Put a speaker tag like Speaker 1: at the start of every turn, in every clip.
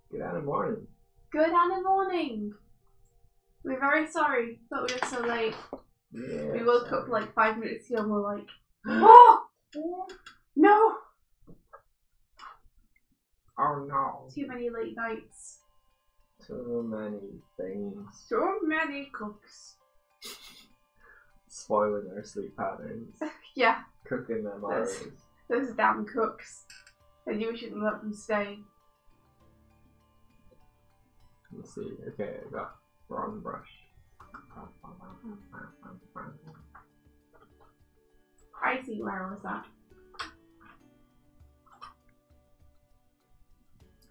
Speaker 1: Good Anna morning.
Speaker 2: Good Anna morning. We're very sorry that we were so late.
Speaker 1: Yeah,
Speaker 2: We woke up like 5 minutes ago and we're like, oh! No!
Speaker 1: Oh no.
Speaker 2: Too many late nights.
Speaker 1: Too many things.
Speaker 2: Too many cooks.
Speaker 1: Spoiling our sleep patterns.
Speaker 2: Yeah.
Speaker 1: Cooking them hours.
Speaker 2: Those damn cooks. And you shouldn't let them stay.
Speaker 1: Let's see. Okay, I got wrong brush.
Speaker 2: I see where was that.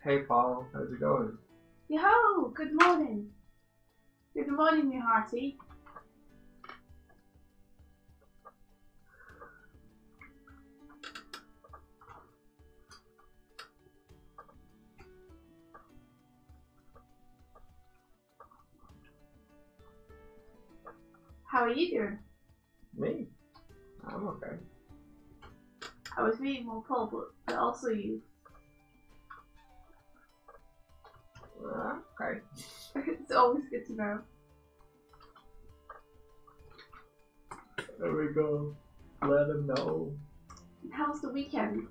Speaker 1: Hey Paul, how's it going?
Speaker 2: Yo, good morning. Good morning, me hearty. How are you doing?
Speaker 1: Me? I'm okay.
Speaker 2: I was reading more Paul, but also you.
Speaker 1: Okay.
Speaker 2: It's always good to know.
Speaker 1: There we go. Let him know.
Speaker 2: How's the weekend?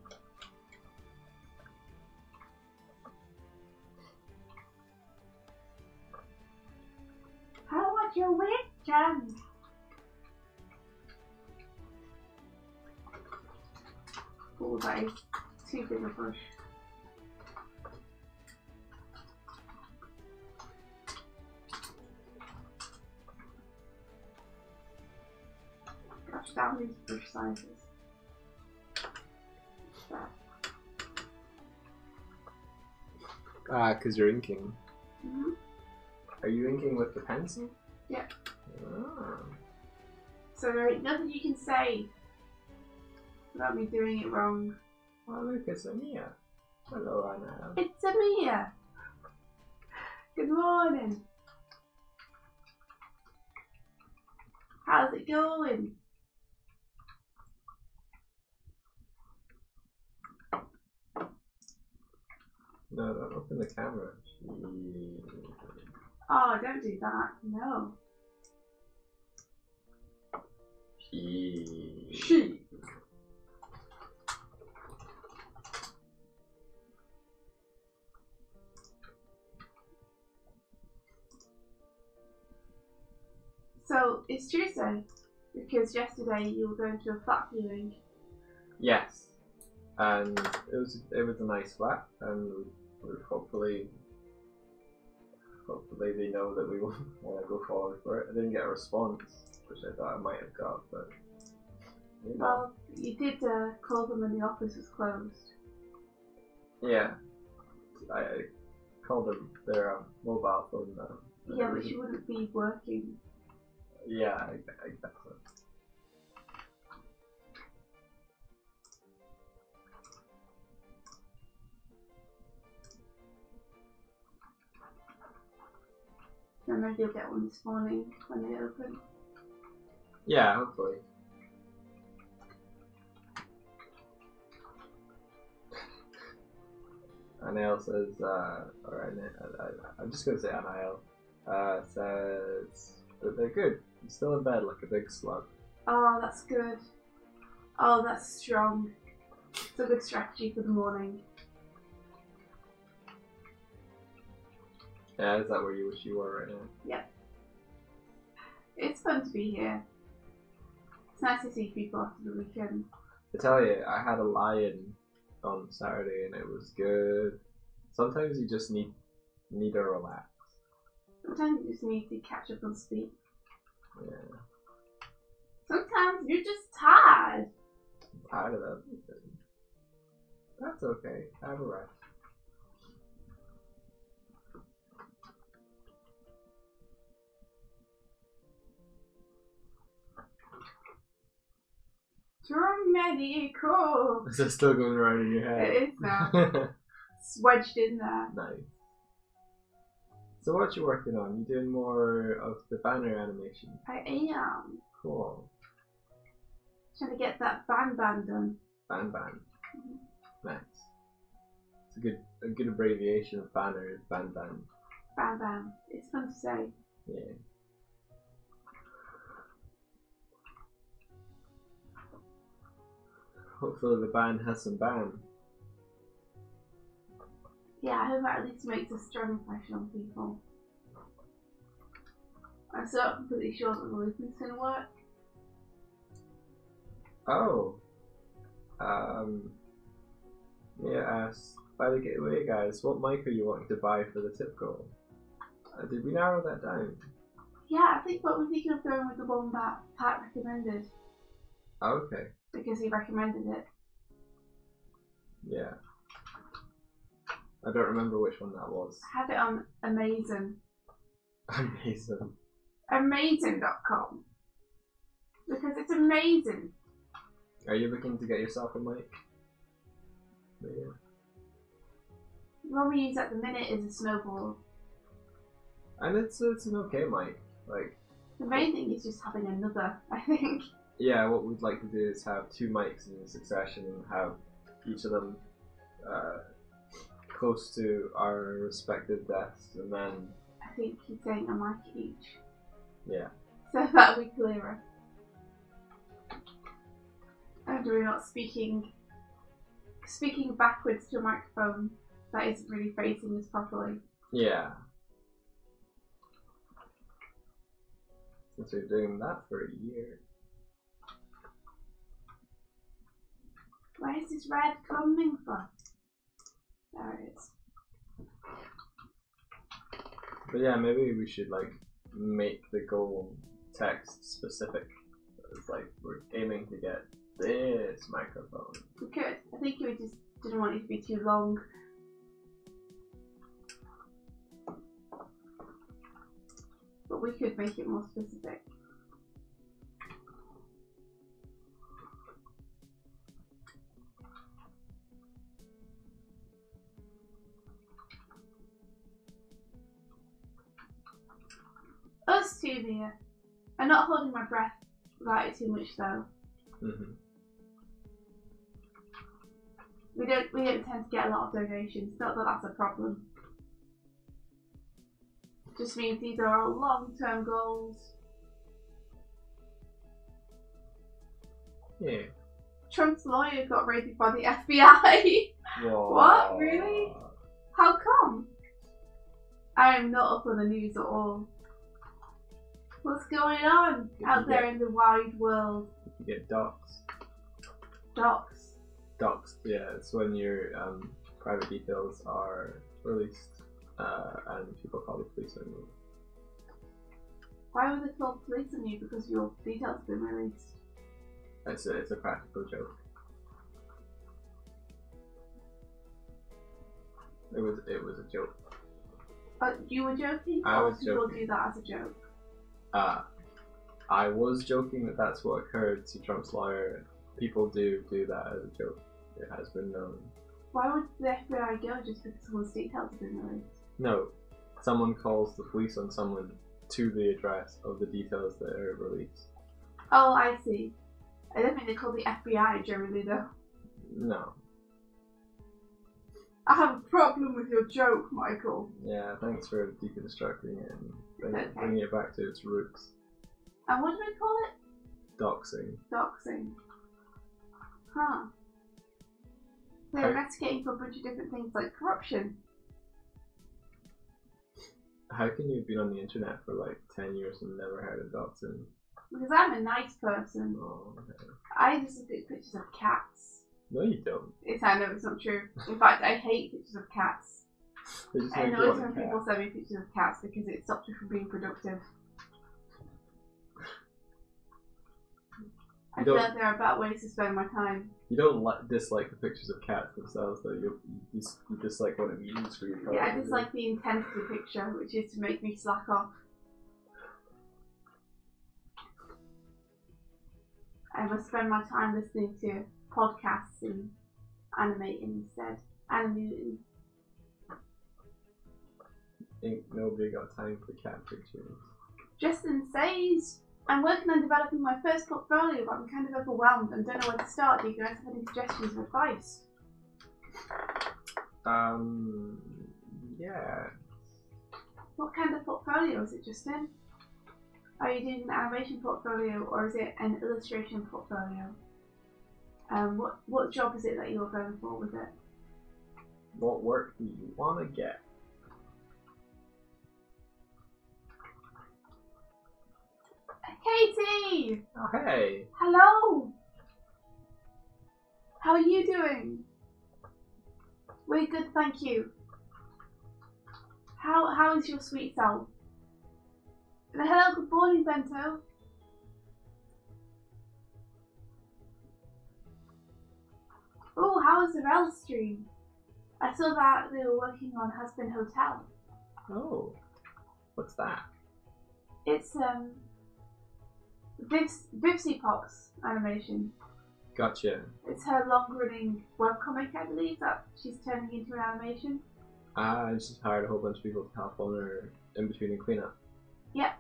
Speaker 2: How was your weekend? Oh, that is too big a bush. Gosh, down these bush sizes.
Speaker 1: Cause you're inking.
Speaker 2: Mm-hmm.
Speaker 1: Are you inking with the pencil?
Speaker 2: Yeah.
Speaker 1: Ah.
Speaker 2: So there ain't nothing you can say without me doing it wrong.
Speaker 1: Oh look, it's Amia. Hello Anna.
Speaker 2: It's Amia. Good morning. How's it going?
Speaker 1: No, don't open the camera.
Speaker 2: Oh, don't do that. No.
Speaker 1: She.
Speaker 2: So it's Tuesday because yesterday you were going to a flat viewing.
Speaker 1: Yes, and it was a nice flat, and hopefully they know that we want to go forward for it. I didn't get a response, which I thought I might have got, but you know.
Speaker 2: Well, you did call them when the office was closed.
Speaker 1: Yeah, I called them their mobile phone now.
Speaker 2: Yeah, but you wouldn't be working.
Speaker 1: Yeah, I guess so.
Speaker 2: Then maybe you'll get one this morning when they open.
Speaker 1: Yeah, hopefully. Anael says, I'm just gonna say Anael, says that they're good. I'm still in bed like a big slug.
Speaker 2: Oh, that's good. Oh, that's strong. It's a good strategy for the morning.
Speaker 1: Yeah, is that where you wish you were right now?
Speaker 2: Yep. It's fun to be here. It's nice to see people after the weekend.
Speaker 1: I tell you, I had a lion on Saturday and it was good. Sometimes you just need to relax.
Speaker 2: Sometimes you just need to catch up on sleep.
Speaker 1: Yeah.
Speaker 2: Sometimes you're just tired.
Speaker 1: I'm tired of everything. That's okay. Have a rest.
Speaker 2: Too many cooks.
Speaker 1: Is that still going around in your head?
Speaker 2: It is now. It's wedged in there.
Speaker 1: Nice. So what you working on? You doing more of the banner animation?
Speaker 2: I am.
Speaker 1: Cool.
Speaker 2: Trying to get that ban done.
Speaker 1: Ban. Nice. a good abbreviation of banner is Ban Ban.
Speaker 2: Bam bam. It's fun to say.
Speaker 1: Yeah. Hopefully the band has some ban.
Speaker 2: Yeah, I hope that at least makes a strong impression on people. I'm still not completely sure that the looping's gonna work.
Speaker 1: Oh. Yeah, by the way guys, what mic are you wanting to buy for the tip goal? Did we narrow that down?
Speaker 2: Yeah, I think what we're thinking of going with the one that Pat recommended.
Speaker 1: Okay.
Speaker 2: Because he recommended it.
Speaker 1: Yeah. I don't remember which one that was.
Speaker 2: I had it on Amazon.
Speaker 1: Amazing.
Speaker 2: Amazon.com. Because it's amazing.
Speaker 1: Are you looking to get yourself a mic? Yeah.
Speaker 2: The one we use at the minute is a snowball.
Speaker 1: And it's an okay mic. Like,
Speaker 2: the main thing is just having another, I think.
Speaker 1: Yeah, what we'd like to do is have 2 mics in succession and have each of them close to our respective desks, and then...
Speaker 2: I think he's saying a mic each.
Speaker 1: Yeah.
Speaker 2: So that'll be clearer. And we're not speaking backwards to a microphone that isn't really facing us properly.
Speaker 1: Yeah. Since we're doing that for a year.
Speaker 2: Where is this red coming from? There it is.
Speaker 1: But yeah, maybe we should like make the goal text specific. It's like we're aiming to get this microphone.
Speaker 2: We could. I think we just didn't want it to be too long. But we could make it more specific. Us two here. I'm not holding my breath about it too much though.
Speaker 1: Mm-hmm.
Speaker 2: We don't tend to get a lot of donations. Not that that's a problem. Just means these are our long-term goals.
Speaker 1: Yeah.
Speaker 2: Trump's lawyer got raided by the FBI.
Speaker 1: Whoa.
Speaker 2: What? Really? How come? I am not up on the news at all. What's going on out there in the wide world?
Speaker 1: You get docs.
Speaker 2: Docs.
Speaker 1: Docs, yeah, it's when your private details are released and people call the police on you.
Speaker 2: Why would they call the police on you? Because your details have been released.
Speaker 1: It's a practical joke. It was a joke.
Speaker 2: You were joking?
Speaker 1: I was
Speaker 2: people
Speaker 1: joking.
Speaker 2: do that as a joke?
Speaker 1: I was joking that that's what occurred to Trump's lawyer. People do that as a joke. It has been known.
Speaker 2: Why would the FBI go just because someone's details have been released?
Speaker 1: No, someone calls the police on someone to the address of the details that are released.
Speaker 2: Oh, I see. I don't think they call the FBI generally though.
Speaker 1: No.
Speaker 2: I have a problem with your joke, Michael.
Speaker 1: Yeah, thanks for deconstructing it and
Speaker 2: Okay.
Speaker 1: bringing it back to its roots.
Speaker 2: And what do we call it?
Speaker 1: Doxing.
Speaker 2: Doxing. Huh. They're investigating for a bunch of different things like corruption.
Speaker 1: How can you have been on the internet for like 10 years and never heard of doxing?
Speaker 2: Because I'm a nice person.
Speaker 1: Oh, okay.
Speaker 2: I just look at pictures of cats.
Speaker 1: No, you don't.
Speaker 2: I know it's not true. In fact, I hate pictures of cats.
Speaker 1: They just
Speaker 2: I
Speaker 1: make
Speaker 2: know
Speaker 1: you
Speaker 2: it's
Speaker 1: want
Speaker 2: when
Speaker 1: a
Speaker 2: people
Speaker 1: cat.
Speaker 2: send me pictures of cats because it stops me from being productive. I feel like there are better ways to spend my time.
Speaker 1: You don't dislike the pictures of cats themselves, though. You dislike what it means for your
Speaker 2: Yeah, I dislike the intent of the picture, which is to make me slack off. I must spend my time listening to podcasts and animating instead. Animating.
Speaker 1: Ain't nobody got time for cat pictures.
Speaker 2: Justin says, I'm working on developing my first portfolio, but I'm kind of overwhelmed and don't know where to start. Do you guys have any suggestions or advice?
Speaker 1: Yeah.
Speaker 2: What kind of portfolio is it, Justin? Are you doing an animation portfolio or is it an illustration portfolio? What job is it that you're going for with it?
Speaker 1: What work do you want to get?
Speaker 2: Katie!
Speaker 1: Oh, hey!
Speaker 2: Hello! How are you doing? We're good, thank you. How is your sweet self? And hello, good morning, Bento. Oh, how was the Rel stream? I saw that they were working on Husband Hotel.
Speaker 1: Oh, what's that?
Speaker 2: It's Vivsy Pop's animation.
Speaker 1: Gotcha.
Speaker 2: It's her long-running webcomic, I believe, that she's turning into an animation.
Speaker 1: I just hired a whole bunch of people to help on her in between and cleanup.
Speaker 2: Yep,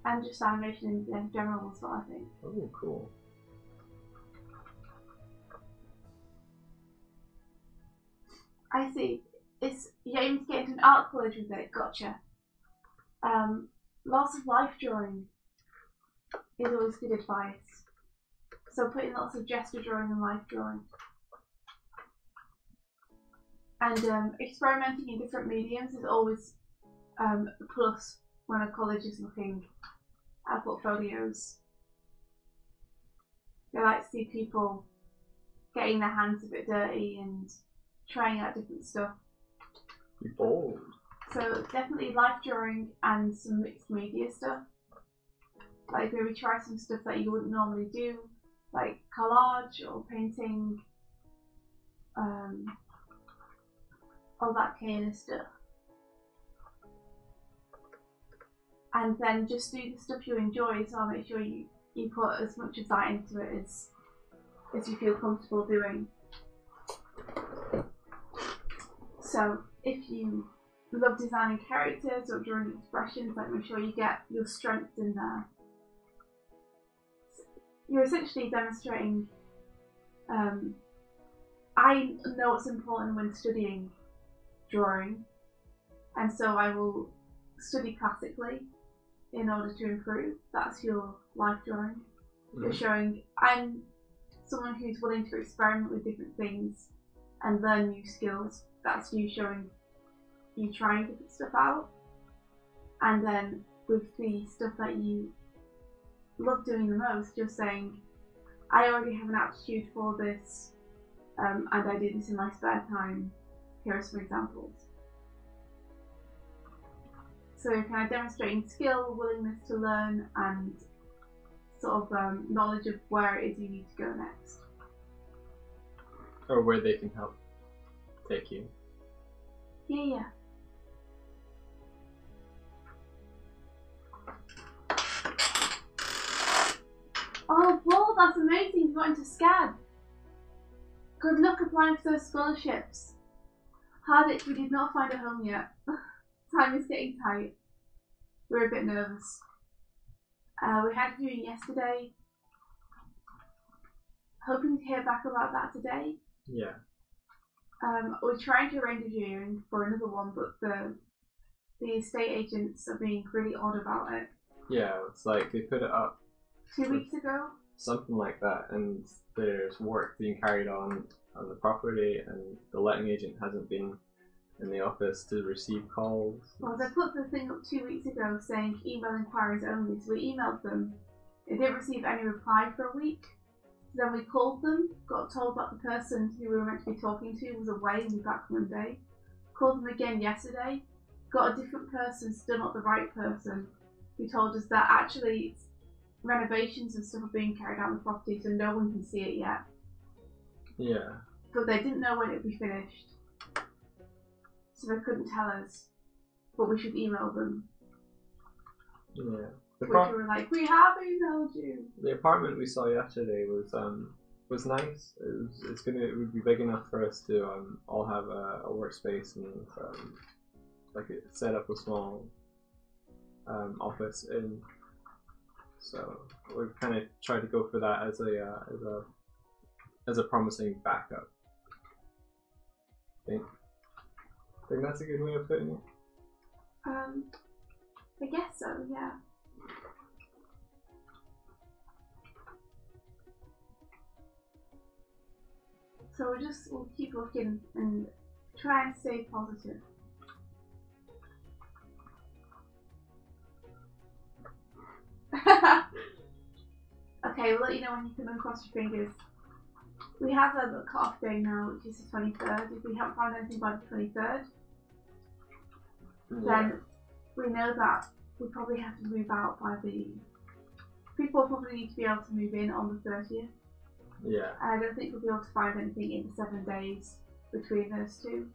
Speaker 2: and just animation in general as well, I think.
Speaker 1: Oh, cool.
Speaker 2: I see. You're aiming to get into an art college with it. Gotcha. Lots of life drawing is always good advice. So put in lots of gesture drawing and life drawing. And experimenting in different mediums is always a plus when a college is looking at portfolios. They like to see people getting their hands a bit dirty and trying out different stuff.
Speaker 1: Be bold.
Speaker 2: So definitely life drawing and some mixed media stuff. Like maybe try some stuff that you wouldn't normally do, like collage or painting, all that kind of stuff. And then just do the stuff you enjoy, so I'll make sure you put as much of that into it as you feel comfortable doing. So if you love designing characters or drawing expressions, like make sure you get your strengths in there. You're essentially demonstrating, I know what's important when studying drawing, and so I will study classically in order to improve. That's your life drawing. Mm-hmm. You're showing I'm someone who's willing to experiment with different things and learn new skills. That's you showing you trying different stuff out. And then with the stuff that you love doing the most, you're saying, I already have an aptitude for this, and I do this in my spare time. Here are some examples. So you're kind of demonstrating skill, willingness to learn, and sort of knowledge of where it is you need to go next.
Speaker 1: Or where they can help take you.
Speaker 2: Yeah. Oh, Paul, that's amazing. You got into SCAD. Good luck applying for those scholarships. Hard it, we did not find a home yet. Time is getting tight. We're a bit nervous. We had a viewing yesterday. Hoping to hear back about that today.
Speaker 1: Yeah.
Speaker 2: We're trying to arrange a viewing for another one, but the estate agents are being really odd about it.
Speaker 1: Yeah, it's like they put it up
Speaker 2: 2 weeks ago?
Speaker 1: Something like that, and there's work being carried on the property, and the letting agent hasn't been in the office to receive calls.
Speaker 2: Well, they put the thing up 2 weeks ago saying email inquiries only, so we emailed them. They didn't receive any reply for a week. Then we called them, got told that the person who we were meant to be talking to was away and be back Monday. Called them again yesterday, got a different person, still not the right person, who told us that actually renovations and stuff are being carried out on the property, so no one can see it yet.
Speaker 1: Yeah.
Speaker 2: But they didn't know when it would be finished, so they couldn't tell us. But we should email them.
Speaker 1: Yeah.
Speaker 2: Which we were like, we have emailed you.
Speaker 1: The apartment we saw yesterday was nice. It would be big enough for us to all have a workspace and like set up a small office in. So we kind of tried to go for that as a promising backup. I think. Think that's a good way of putting it?
Speaker 2: I guess so, yeah. So we'll keep looking and try and stay positive. Okay, we'll let you know when you can uncross your fingers. We have a cut-off day now, which is the 23rd. If we haven't found anything by the 23rd, then we know that we probably have to move out by the... People probably need to be able to move in on the 30th.
Speaker 1: Yeah.
Speaker 2: And I don't think we'll be able to find anything in the 7 days between those two.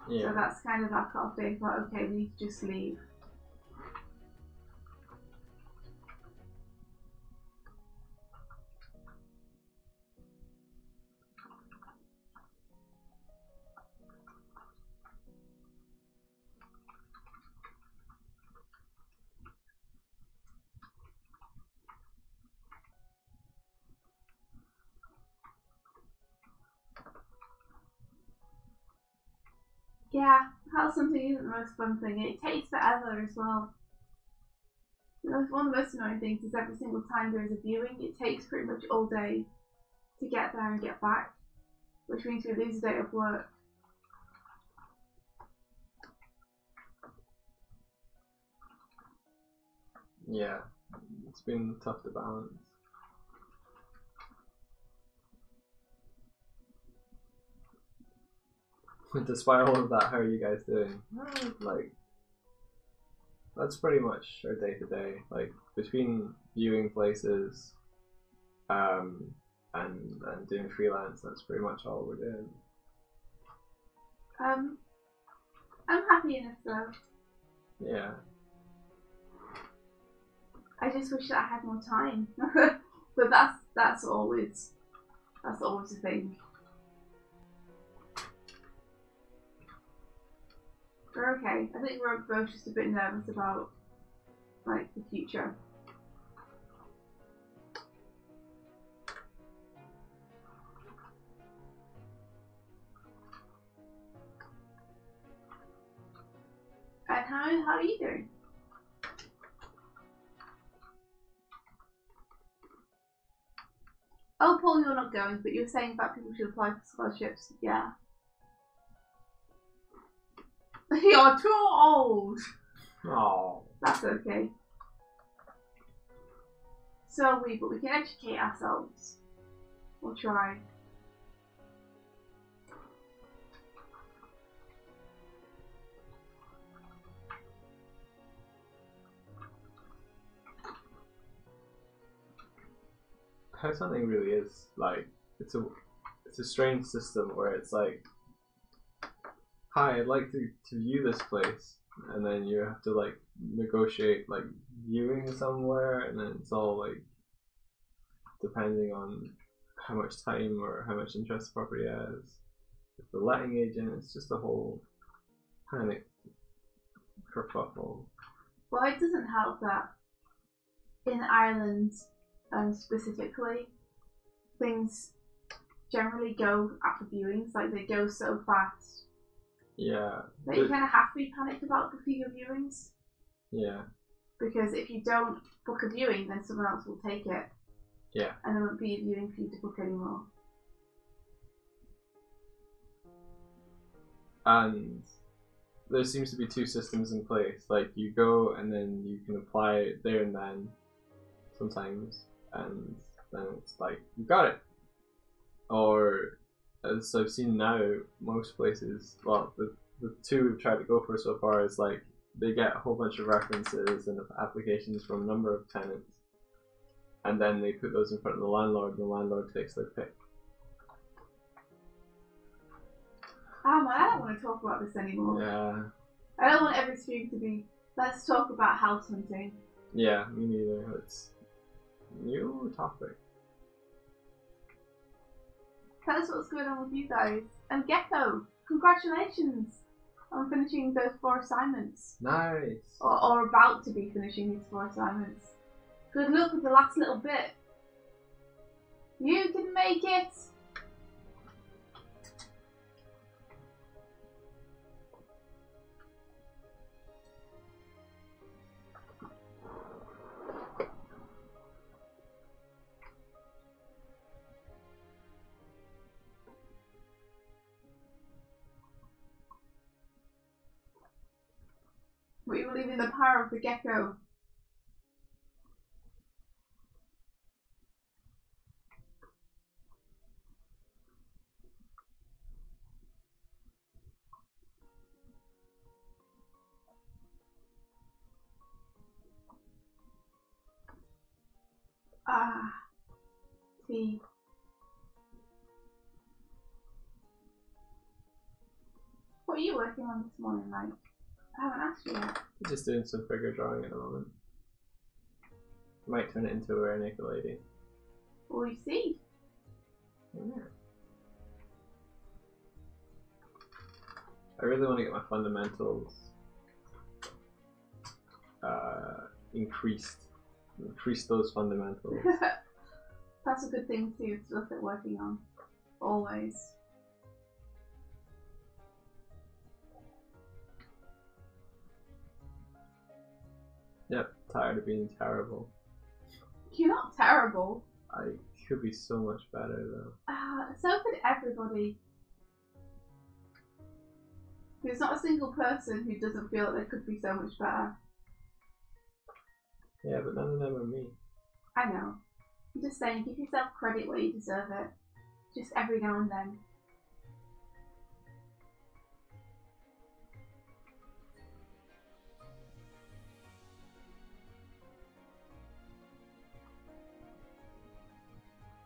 Speaker 1: Yeah.
Speaker 2: So that's kind of our cut-off day. But okay, we need to just leave. Yeah, house hunting isn't the most fun thing. It takes forever as well. One of the most annoying things is every single time there is a viewing, it takes pretty much all day to get there and get back, which means we lose a day of work.
Speaker 1: Yeah, it's been tough to balance. Despite all of that, how are you guys doing? Like, that's pretty much our day to day. Like, between viewing places, and doing freelance, that's pretty much all we're doing.
Speaker 2: I'm happy enough though.
Speaker 1: Yeah.
Speaker 2: I just wish that I had more time. But that's always a thing. We're okay. I think we're both just a bit nervous about like the future. And how are you doing? Oh, Paul, you're not going, but you were saying about people should apply for scholarships. Yeah. You're too old.
Speaker 1: Oh.
Speaker 2: That's okay. So but we can educate ourselves. We'll try.
Speaker 1: How something really is like it's a strange system where it's like, hi, I'd like to view this place, and then you have to like negotiate like viewing somewhere, and then it's all like depending on how much time or how much interest the property has. If the letting agent, it's just a whole kind of kerfuffle.
Speaker 2: Well, it doesn't help that in Ireland, specifically, things generally go after viewings, like they go so fast.
Speaker 1: Yeah.
Speaker 2: That you kind of have to be panicked about booking your viewings.
Speaker 1: Yeah.
Speaker 2: Because if you don't book a viewing, then someone else will take it.
Speaker 1: Yeah.
Speaker 2: And there won't be a viewing for you to book anymore.
Speaker 1: And there seems to be two systems in place. Like, you go and then you can apply there and then sometimes, and then it's like, you got it. Or, as I've seen now, most places, well, the two we've tried to go for so far is like, they get a whole bunch of references and applications from a number of tenants, and then they put those in front of the landlord, and the landlord takes their pick.
Speaker 2: Oh man, I don't want to talk about this anymore.
Speaker 1: Yeah.
Speaker 2: I don't want every stream to be, let's talk about house hunting.
Speaker 1: Yeah, me neither. It's a new topic.
Speaker 2: Tell us what's going on with you guys. And Gecko, congratulations on finishing those 4 assignments.
Speaker 1: Nice.
Speaker 2: Or about to be finishing these 4 assignments. Good luck with the last little bit. You can make it! We believe in the power of the gecko. Ah, tea. What are you working on this morning, Mike? I haven't asked you yet.
Speaker 1: Just doing some figure drawing at the moment. Might turn it into a rare naked lady.
Speaker 2: We see.
Speaker 1: Yeah. I really want to get my fundamentals increased. Increase those fundamentals.
Speaker 2: That's a good thing to look at working on. Always.
Speaker 1: Yep, tired of being terrible.
Speaker 2: You're not terrible.
Speaker 1: I could be so much better though.
Speaker 2: So could everybody. There's not a single person who doesn't feel that they could be so much better.
Speaker 1: Yeah, but none of them are me.
Speaker 2: I know. I'm just saying, give yourself credit where you deserve it. Just every now and then.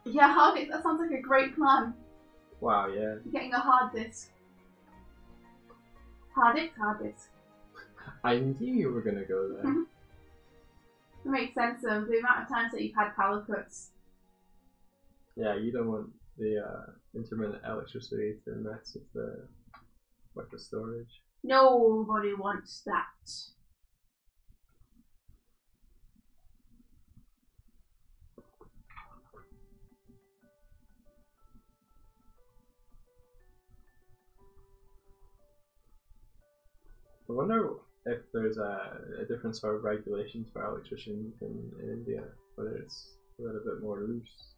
Speaker 2: Yeah, hard disk, that sounds like a great plan.
Speaker 1: Wow, yeah.
Speaker 2: Getting a hard disk. Hard disk.
Speaker 1: I knew you were gonna go there.
Speaker 2: It makes sense of the amount of times that you've had power cuts.
Speaker 1: Yeah, you don't want the intermittent electricity to mess with the storage.
Speaker 2: Nobody wants that.
Speaker 1: I wonder if there's a different sort of regulations for electricians in India, whether it's a little bit more loose.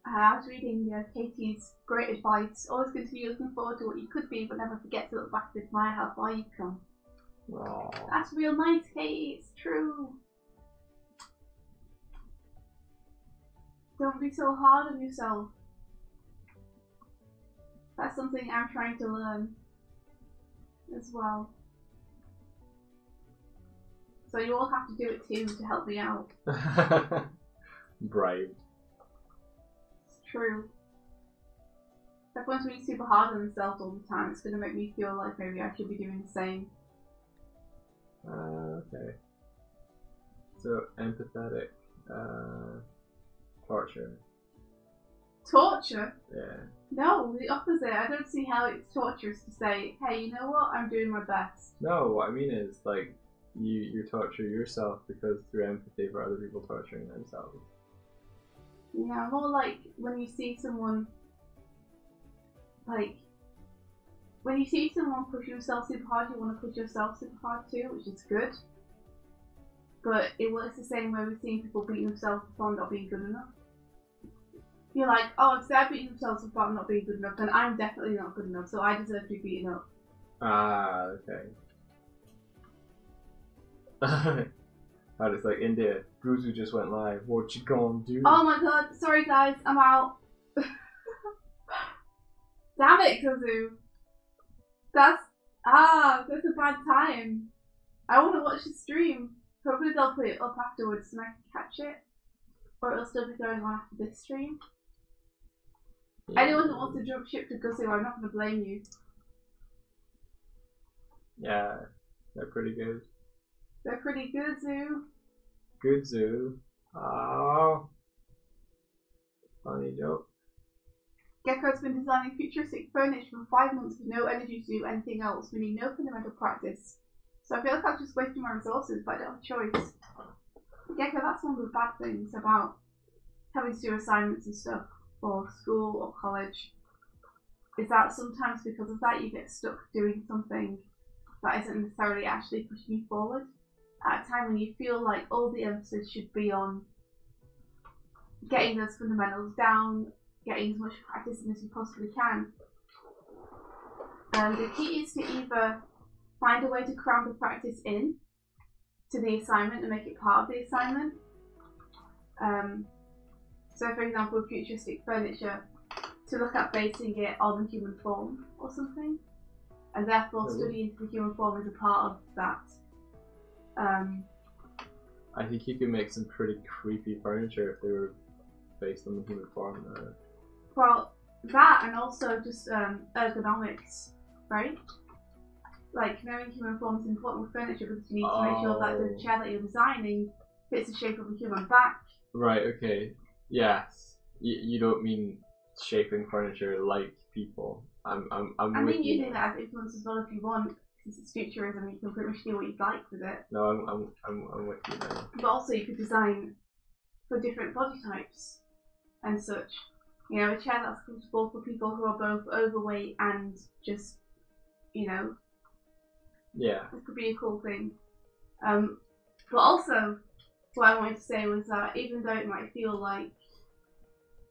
Speaker 2: I was reading Katie's great advice. Always continue looking forward to what you could be, but never forget to look back and admire how far you've come.
Speaker 1: Aww.
Speaker 2: That's real nice, Katie. It's true. Don't be so hard on yourself. That's something I'm trying to learn as well. So you all have to do it too to help me out.
Speaker 1: Bribed.
Speaker 2: It's true. If everyone's being super hard on themselves all the time, it's going to make me feel like maybe I should be doing the same.
Speaker 1: Okay. So, empathetic torture.
Speaker 2: Torture?
Speaker 1: Yeah.
Speaker 2: No, the opposite. I don't see how it's torturous to say, hey, you know what, I'm doing my best.
Speaker 1: No, what I mean is, like, you torture yourself because through empathy for other people torturing themselves.
Speaker 2: Yeah, more like when you see someone, like, when you see someone push themselves super hard, you want to push yourself super hard too, which is good. But it works the same way with seeing people beating themselves for not being good enough. You're like, oh, if they're beating themselves for not being good enough, then I'm definitely not good enough, so I deserve to be beaten up.
Speaker 1: Ah, okay. How it's like India, Gruzu just went live. What you gonna do?
Speaker 2: Oh my god, sorry guys, I'm out. Damn it, Gruzu. That's a bad time. I want to watch the stream. Hopefully they'll put it up afterwards and I can catch it. Or it'll still be going on after this stream.
Speaker 1: Yeah.
Speaker 2: Anyone who wants to jump ship to Guzu, I'm not going to blame you.
Speaker 1: Yeah, they're pretty good.
Speaker 2: They're pretty good, Zoo.
Speaker 1: Good zoo. Oh, funny joke.
Speaker 2: Gecko's been designing futuristic furniture for 5 months with no energy to do anything else, meaning no fundamental practice. So I feel like I'm just wasting my resources, but I don't have a choice. Gecko, that's one of the bad things about having to do assignments and stuff for school or college, is that sometimes because of that you get stuck doing something that isn't necessarily actually pushing you forward at a time when you feel like all the emphasis should be on getting those fundamentals down, getting as much practice in as you possibly can. The key is to either find a way to cram the practice in to the assignment and make it part of the assignment. So for example, with futuristic furniture, to look at basing it on the human form or something, and therefore studying the human form is a part of that.
Speaker 1: I think you could make some pretty creepy furniture if they were based on the human form.
Speaker 2: Well, that and also just ergonomics, right? Like knowing human form is important with furniture because you need to make sure that the chair that you're designing fits the shape of a human back.
Speaker 1: Right. Okay. Yes. You don't mean shaping furniture like people.
Speaker 2: I mean using that as influence as well if you want, because it's futurism. You can pretty much do what you'd like with it.
Speaker 1: No, I'm with you now.
Speaker 2: But also you could design for different body types and such. You know, a chair that's comfortable for people who are both overweight and just, you know.
Speaker 1: Yeah.
Speaker 2: It could be a cool thing. But also, what I wanted to say was that even though it might feel like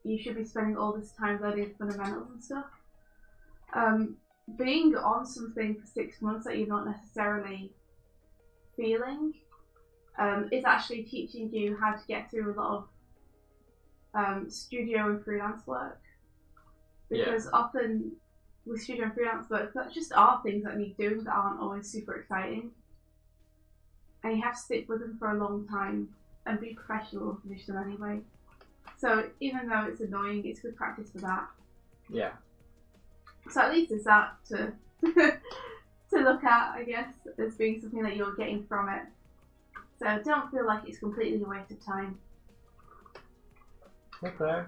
Speaker 2: you should be spending all this time learning fundamentals and stuff, being on something for 6 months that you're not necessarily feeling is actually teaching you how to get through a lot of studio and freelance work. Because often with studio and freelance work, that just are things that need doing that aren't always super exciting. And you have to stick with them for a long time and be professional and finish them anyway. So even though it's annoying, it's good practice for that.
Speaker 1: Yeah.
Speaker 2: So at least there's that to to look at, I guess, as being something that you're getting from it. So don't feel like it's completely a waste of time.
Speaker 1: Okay.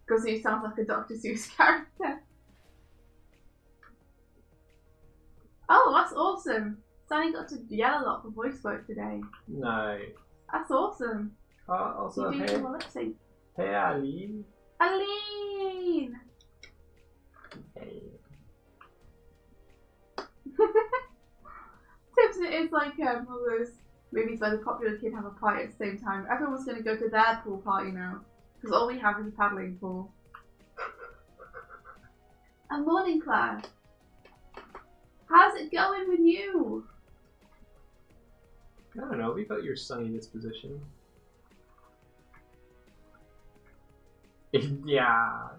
Speaker 2: Because you sound like a Dr. Seuss character. Oh, that's awesome. Sunny got to yell a lot for voice work today.
Speaker 1: Nice.
Speaker 2: That's awesome.
Speaker 1: Also,
Speaker 2: you
Speaker 1: hey.
Speaker 2: lip sync.
Speaker 1: Hey, Aline.
Speaker 2: Aline!
Speaker 1: Hey.
Speaker 2: Tips is like one of those movies where the popular kid have a party at the same time. Everyone's going to go to their pool party now. Because all we have is a paddling pool. And morning, Claire. How's it going with you?
Speaker 1: I don't know, we got your sunny disposition. Yeah,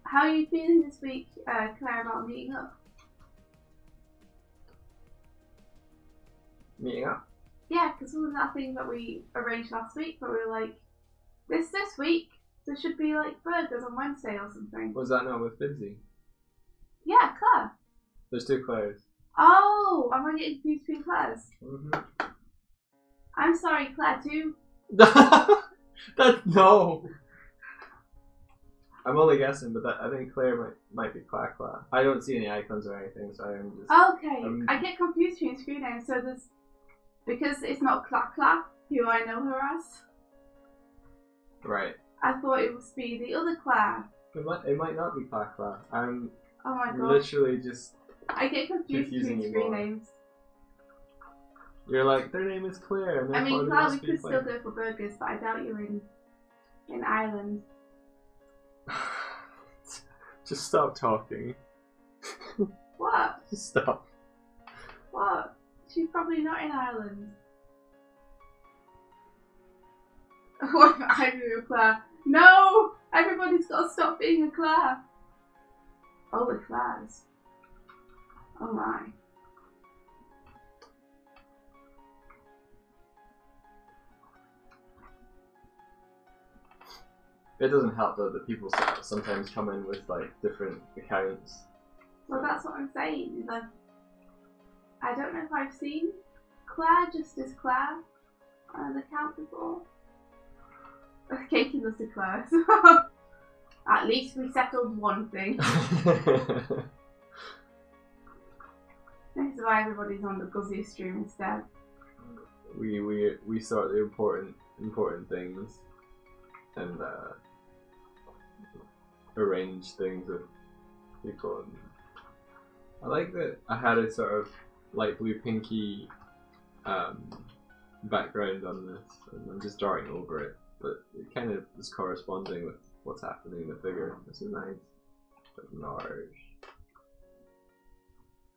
Speaker 2: How are you feeling this week, Claire, about meeting up?
Speaker 1: Meeting up?
Speaker 2: Yeah, because wasn't that thing that we arranged last week where we were like, this week, there should be like burgers on Wednesday or something.
Speaker 1: Was that not with Bidsy?
Speaker 2: Yeah, Claire.
Speaker 1: There's two Claires.
Speaker 2: Oh, am I getting confused between Claires?
Speaker 1: Mm-hmm.
Speaker 2: I'm sorry, Claire too.
Speaker 1: No. I'm only guessing, but I think Claire might be Claire. I don't see any icons or anything, so I'm just.
Speaker 2: Okay, I get confused between screen names. So there's because it's not Cla, who I know her as.
Speaker 1: Right.
Speaker 2: I thought it must be the other Claire.
Speaker 1: It might not be Claire. I'm.
Speaker 2: Oh my god.
Speaker 1: Literally just.
Speaker 2: I get confused between screen names.
Speaker 1: You're like, their name is Claire. And
Speaker 2: I mean, Claire, we could
Speaker 1: Claire.
Speaker 2: still go for burgers, but I doubt you're in Ireland.
Speaker 1: Just stop talking.
Speaker 2: What?
Speaker 1: Just stop.
Speaker 2: What? She's probably not in Ireland. What? I'm a Claire. No! Everybody's got to stop being a Claire. Oh, the Claires. Oh my.
Speaker 1: It doesn't help though that people sometimes come in with like different accounts.
Speaker 2: Well, that's what I'm saying. Is I don't know if I've seen Claire just as Claire on an account before. Katie loves a Claire, so at least we settled one thing. This is why everybody's on the Guzzy stream instead.
Speaker 1: We sort the important things and arrange things with people. And I like that I had a sort of light blue pinky background on this, and I'm just drawing over it, but it kind of is corresponding with what's happening in the figure. This is nice. Large.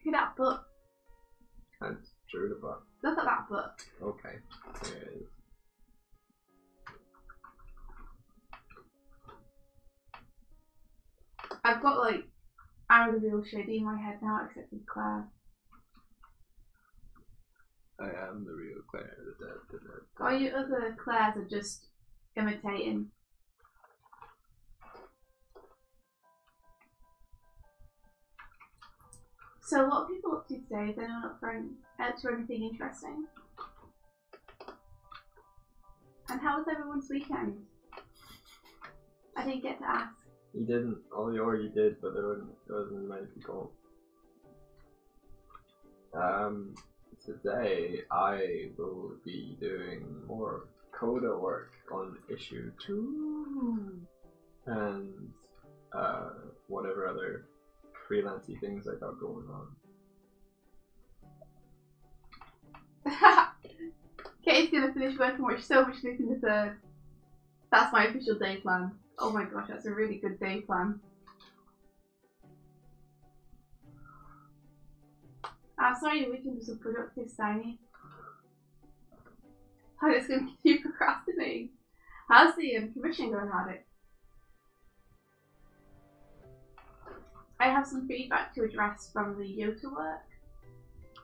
Speaker 2: Look at that book.
Speaker 1: And drew the book.
Speaker 2: Look at that book.
Speaker 1: Okay. There it is.
Speaker 2: I've got like I'm the real shady in my head now, except with Claire.
Speaker 1: I am the real Claire.
Speaker 2: All you other Claires are just imitating. So what are people up to today? Is anyone up to anything interesting? And how was everyone's weekend? I didn't get to ask.
Speaker 1: You didn't. Or you did, but there wasn't many people. Today I will be doing more coda work on issue 2 and whatever other freelancey things I got going on.
Speaker 2: Kate's gonna finish work and watch so much Lupin the Third. That's my official day plan. Oh my gosh, that's a really good day plan. I'm sorry your weekend was unproductive, Steiny. I'm just gonna keep procrastinating. How's the commission going at it? I have some feedback to address from the Yota work.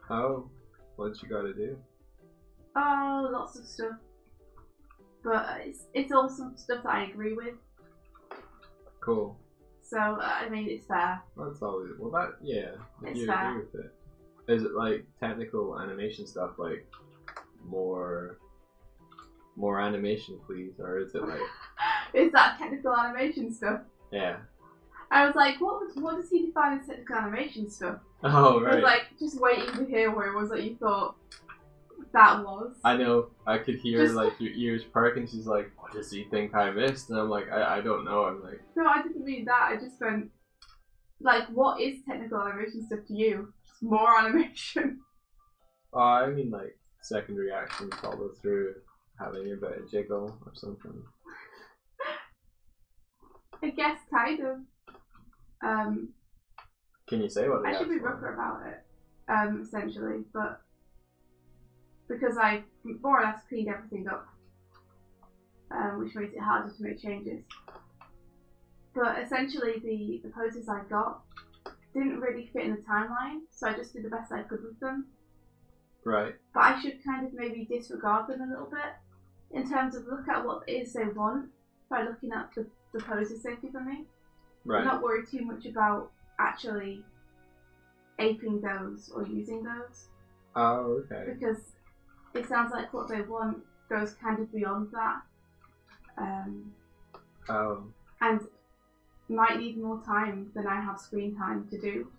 Speaker 1: Oh, what you gotta do?
Speaker 2: Oh, lots of stuff. But it's all some stuff that I agree with.
Speaker 1: Cool.
Speaker 2: So, I mean, it's fair.
Speaker 1: That's always, well that, yeah,
Speaker 2: It's
Speaker 1: you
Speaker 2: fair.
Speaker 1: agree with it. Is it like technical animation stuff, like more animation please, or is it like...
Speaker 2: It's that technical animation stuff.
Speaker 1: Yeah.
Speaker 2: I was like, what does he define as technical animation stuff?
Speaker 1: Oh, right.
Speaker 2: I was like, just waiting to hear what it was that you thought that was.
Speaker 1: I know, I could hear
Speaker 2: Just...
Speaker 1: like your ears perk and she's like, what does he think I missed? And I'm like, I don't know, I'm like...
Speaker 2: No, I didn't mean that, I just meant, like, what is technical animation stuff to you? Just more animation.
Speaker 1: I mean like secondary actions follow through, having a bit of jiggle or something.
Speaker 2: I guess, kind of.
Speaker 1: Can you say what it is?
Speaker 2: I should be rougher about it, essentially, but because I more or less cleaned everything up, which makes it harder to make changes. But essentially, the poses I got didn't really fit in the timeline, so I just did the best I could with them.
Speaker 1: Right.
Speaker 2: But I should kind of maybe disregard them a little bit in terms of look at what it is they want by looking at the poses they've given me.
Speaker 1: Right.
Speaker 2: Not worry too much about actually aping those or using those.
Speaker 1: Oh, okay.
Speaker 2: Because it sounds like what they want goes kind of beyond that.
Speaker 1: Oh.
Speaker 2: And might need more time than I have screen time to do.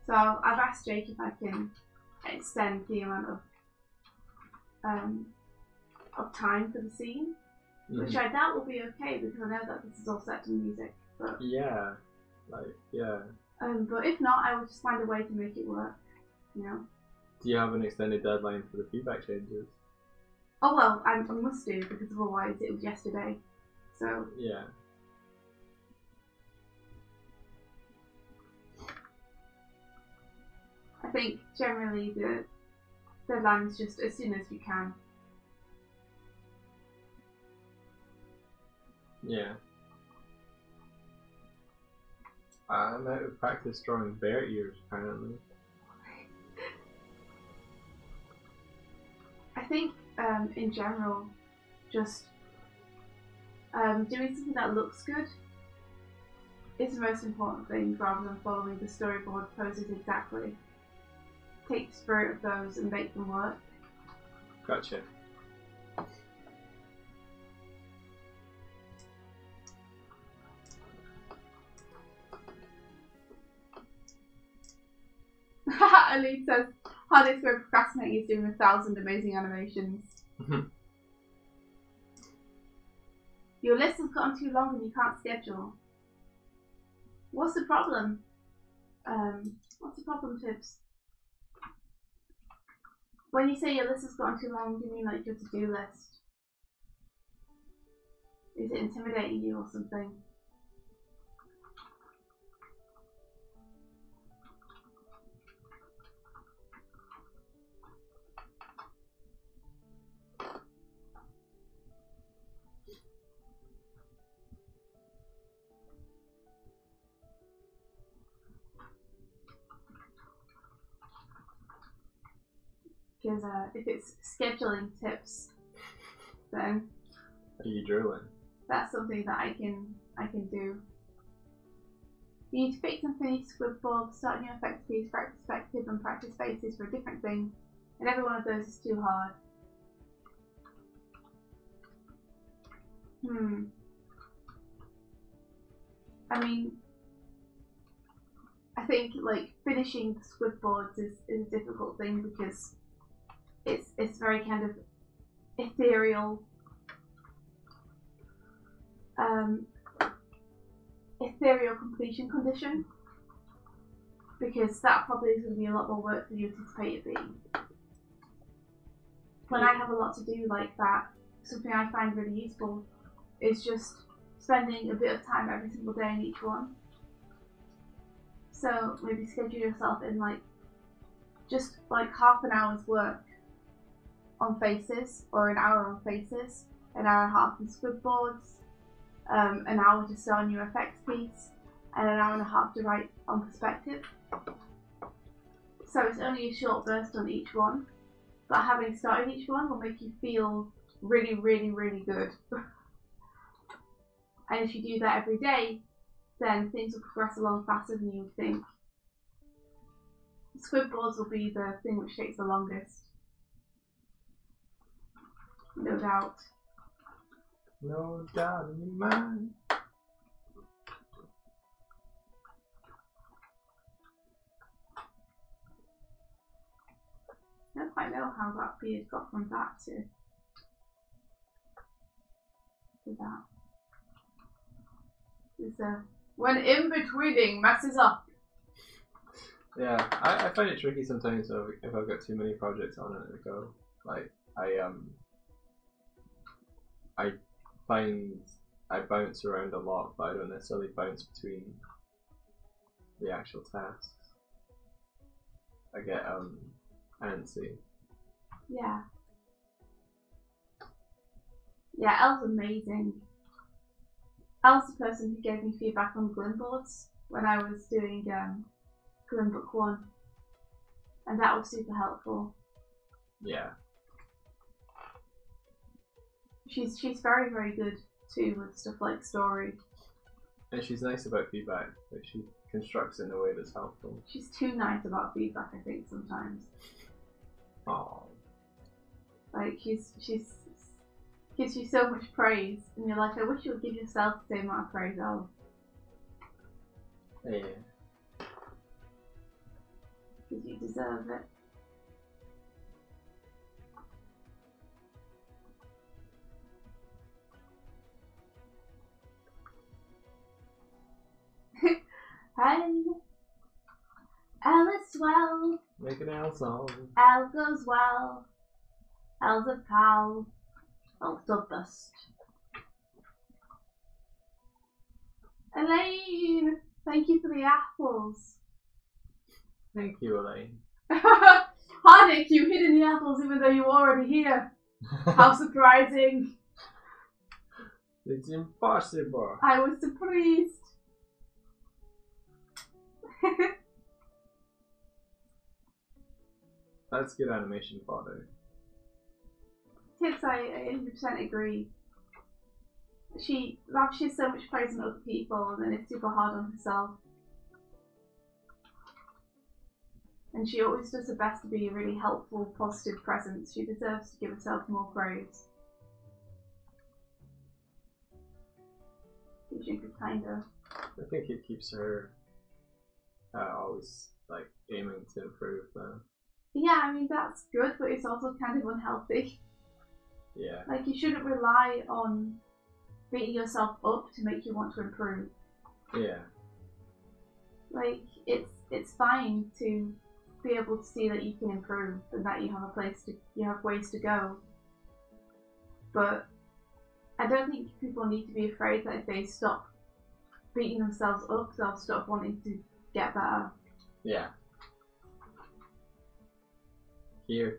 Speaker 2: So I've asked Jake if I can extend the amount of time for the scene. Which I doubt will be okay because I know that this is all set to music. But
Speaker 1: yeah, like yeah.
Speaker 2: But if not, I will just find a way to make it work. You know.
Speaker 1: Do you have an extended deadline for the feedback changes?
Speaker 2: Oh well, I must do because otherwise it was yesterday. So
Speaker 1: yeah.
Speaker 2: I think generally the deadline is just as soon as you can.
Speaker 1: Yeah. I'm out of practice drawing bear ears, apparently.
Speaker 2: I think, in general, just doing something that looks good is the most important thing rather than following the storyboard poses exactly. Take the spirit of those and make them work.
Speaker 1: Gotcha.
Speaker 2: Elite says, hardest way of procrastinating is doing 1,000 amazing animations. Your list has gotten too long and you can't schedule. What's the problem? What's the problem, Tibbs? When you say your list has gotten too long, do you mean like your to-do list? Is it intimidating you or something? Because if it's scheduling tips, then
Speaker 1: Are you drilling?
Speaker 2: that's something that I can do. You need to fix and finish squid balls, start a new effect piece, practice perspective, and practice faces for a different thing, and every one of those is too hard. I mean, I think like finishing the squid boards is a difficult thing because it's very kind of ethereal. Ethereal completion condition, because that probably is going to be a lot more work than you anticipate it being. When I have a lot to do like that, something I find really useful is just spending a bit of time every single day in each one. So maybe schedule yourself in like just like half an hour's work on faces, or an hour on faces, an hour and a half on squid boards, an hour to start a new effects piece, and an hour and a half to write on perspective. So it's only a short burst on each one, but having started each one will make you feel really, really, really good. And if you do that every day, then things will progress along faster than you would think. Squid boards will be the thing which takes the longest. No doubt.
Speaker 1: No doubt in your mind.
Speaker 2: I don't quite know how that beard got from that to that. It's when in-betweening messes up.
Speaker 1: Yeah, I find it tricky sometimes if I've got too many projects on it to go. Like I find I bounce around a lot, but I don't necessarily bounce between the actual tasks. I get antsy.
Speaker 2: Yeah. Yeah, Elle's amazing. Elle's the person who gave me feedback on Glim boards when I was doing Glim Book 1. And that was super helpful.
Speaker 1: Yeah.
Speaker 2: She's very, very good too with stuff like story.
Speaker 1: And she's nice about feedback. Like she constructs it in a way that's helpful.
Speaker 2: She's too nice about feedback, I think, sometimes.
Speaker 1: Oh.
Speaker 2: Like she's gives you so much praise, and you're like, I wish you would give yourself the same amount of praise, Elle.
Speaker 1: Yeah.
Speaker 2: Because you deserve it. Hey, Elle is well.
Speaker 1: Make an L song.
Speaker 2: Elle goes well. Elle's a pal. Elle's the best. Elaine, thank you for the apples.
Speaker 1: Thank you, Elaine.
Speaker 2: Hardick, you hid the apples even though you were already here. How surprising.
Speaker 1: It's impossible.
Speaker 2: I was surprised.
Speaker 1: That's good animation fodder.
Speaker 2: Tips, I 100% agree. She lavishes so much praise on other people and then it's super hard on herself. And she always does her best to be a really helpful, positive presence. She deserves to give herself more praise. She could kind of.
Speaker 1: I think it keeps her always like aiming to improve though.
Speaker 2: Yeah, I mean that's good, but it's also kind of unhealthy.
Speaker 1: Yeah.
Speaker 2: Like you shouldn't rely on beating yourself up to make you want to improve.
Speaker 1: Yeah.
Speaker 2: Like it's fine to be able to see that you can improve and that you have ways to go. But I don't think people need to be afraid that if they stop beating themselves up, they'll stop wanting to get better.
Speaker 1: Yeah. Here.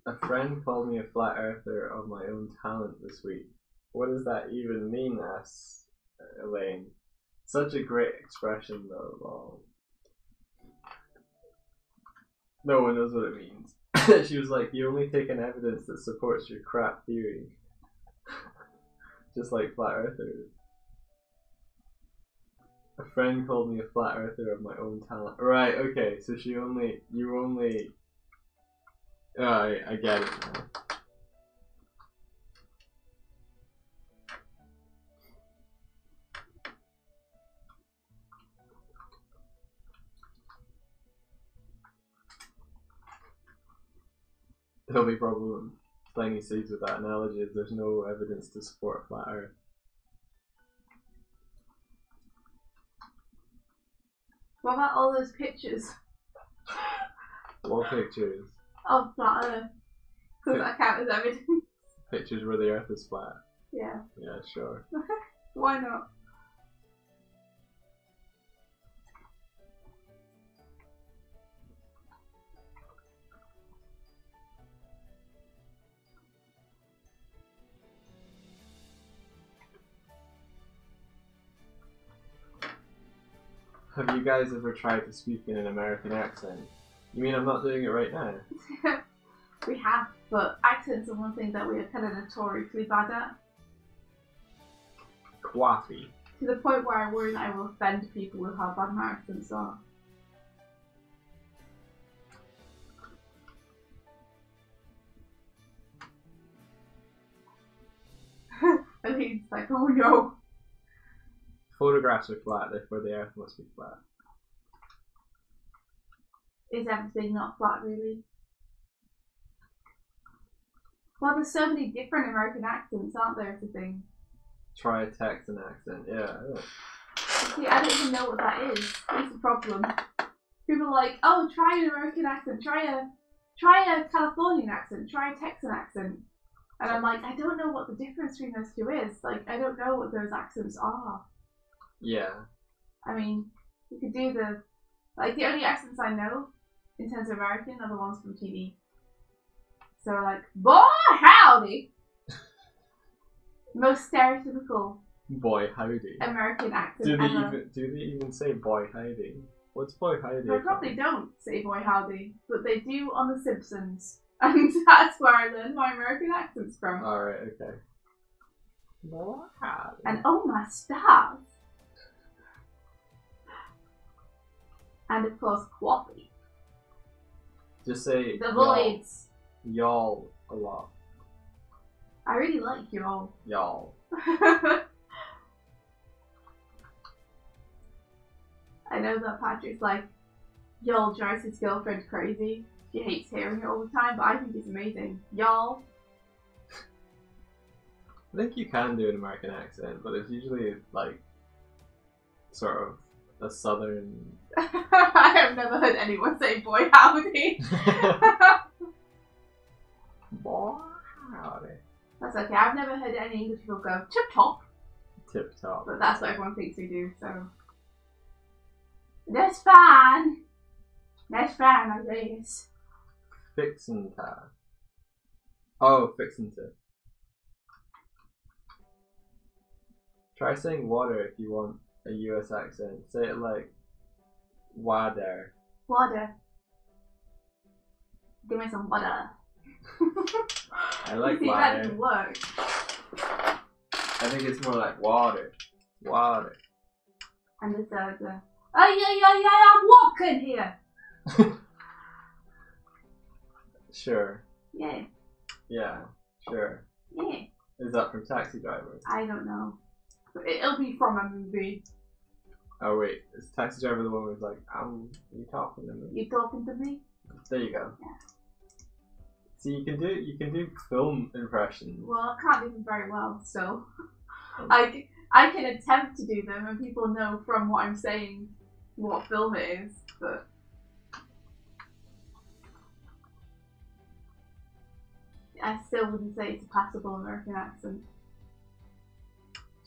Speaker 1: A friend called me a flat earther of my own talent this week. What does that even mean, asks Elaine. Such a great expression, though. Lol. No one knows what it means. She was like, you only take an evidence that supports your crap theory. Just like flat earthers. A friend called me a flat earther of my own talent. Right, okay, so you only... I get it now. The only problem Pliny sees with that analogy is there's no evidence to support a flat earth.
Speaker 2: What about all those pictures
Speaker 1: What pictures?
Speaker 2: of flat Earth? Does that count as evidence?
Speaker 1: Pictures where the earth is flat.
Speaker 2: Yeah.
Speaker 1: Yeah, sure.
Speaker 2: Why not?
Speaker 1: Have you guys ever tried to speak in an American accent? You mean I'm not doing it right now?
Speaker 2: We have, but accents are one thing that we are kind of notoriously bad at.
Speaker 1: Coffee.
Speaker 2: To the point where I worry that I will offend people with how bad my accents are. And he's like, oh no.
Speaker 1: Photographs are flat, therefore the earth must be flat.
Speaker 2: Is everything not flat, really? Well, there's so many different American accents, aren't there, to thing?
Speaker 1: Try a Texan accent, yeah.
Speaker 2: See, I don't even know what that is. That's the problem. People are like, oh, try an American accent, try a Californian accent, try a Texan accent. And I'm like, I don't know what the difference between those two is. Like, I don't know what those accents are.
Speaker 1: Yeah.
Speaker 2: I mean, you could do the only accents I know in terms of American are the ones from TV. So like, boy howdy! Most stereotypical
Speaker 1: Boy howdy.
Speaker 2: American accent
Speaker 1: Do
Speaker 2: ever.
Speaker 1: they even say boy howdy? What's boy howdy?
Speaker 2: They probably don't say boy howdy, but they do on The Simpsons. And that's where I learned my American accents from.
Speaker 1: Alright, okay. Boy howdy.
Speaker 2: And oh my stars! And of course, coffee.
Speaker 1: Just say
Speaker 2: The voids.
Speaker 1: Y'all a lot.
Speaker 2: I really like y'all.
Speaker 1: Y'all.
Speaker 2: I know that Patrick's like, y'all drives his girlfriend crazy. She hates hearing it all the time, but I think it's amazing. Y'all.
Speaker 1: I think you can do an American accent, but it's usually like sort of a southern.
Speaker 2: I have never heard anyone say boy howdy.
Speaker 1: Boy howdy.
Speaker 2: That's okay. I've never heard any English people go tip top.
Speaker 1: Tip top.
Speaker 2: But that's what everyone thinks we do, so. That's fine. That's fine, I guess.
Speaker 1: Fixin' to. Oh, fixin' to. Try saying water if you want a US accent. Say it like water.
Speaker 2: Water. Give me some water.
Speaker 1: I like
Speaker 2: See,
Speaker 1: water.
Speaker 2: that didn't work.
Speaker 1: I think it's more like water. Water.
Speaker 2: And the oh yeah, I'm walking here.
Speaker 1: Sure.
Speaker 2: Yeah.
Speaker 1: Yeah. Sure.
Speaker 2: Yeah.
Speaker 1: Is that from Taxi Driver?
Speaker 2: I don't know. But it'll be from a movie.
Speaker 1: Oh wait, is Taxi Driver the one where it's like, are you talking to me?
Speaker 2: You talking to me?
Speaker 1: There you go.
Speaker 2: Yeah.
Speaker 1: See, you can do film impressions.
Speaker 2: Well, I can't do them very well, so I can attempt to do them, and people know from what I'm saying what film it is. But I still wouldn't say it's a passable American accent.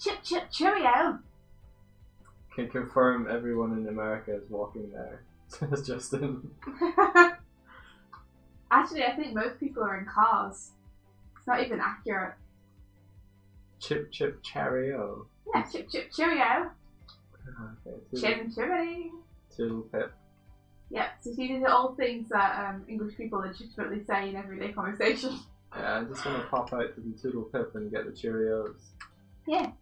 Speaker 2: Chip chip cheerio.
Speaker 1: Can confirm everyone in America is walking there. Says Justin.
Speaker 2: Actually, I think most people are in cars. It's not even accurate.
Speaker 1: Chip chip cheerio.
Speaker 2: Yeah, chip chip cheerio.
Speaker 1: Okay,
Speaker 2: Chim chimney.
Speaker 1: Toodle pip.
Speaker 2: Yeah, so these are all things that English people legitimately say in everyday conversation.
Speaker 1: Yeah, I'm just gonna pop out to the Toodle pip and get the Cheerios.
Speaker 2: Yeah.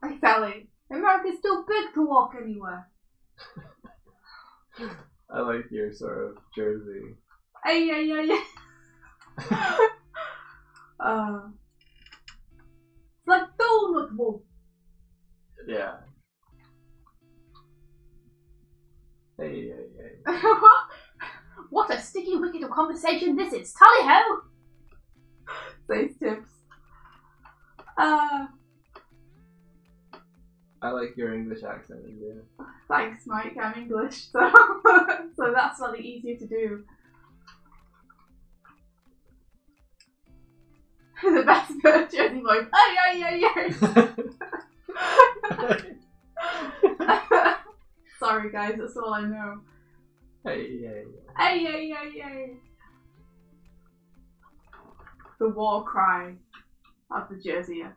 Speaker 2: Hey Sally, America's too big to walk anywhere.
Speaker 1: I like your sort of Jersey.
Speaker 2: Hey, yeah. It's like donut wolf.
Speaker 1: Yeah. Hey.
Speaker 2: What a sticky wicket of conversation this is. Tally ho! Says Tips.
Speaker 1: I like your English accent, India.
Speaker 2: Thanks, Mike. I'm English, so so that's slightly easier to do. The best Jersey voice. Hey. Sorry, guys. That's all I know.
Speaker 1: Hey.
Speaker 2: The war cry of the Jerseyer.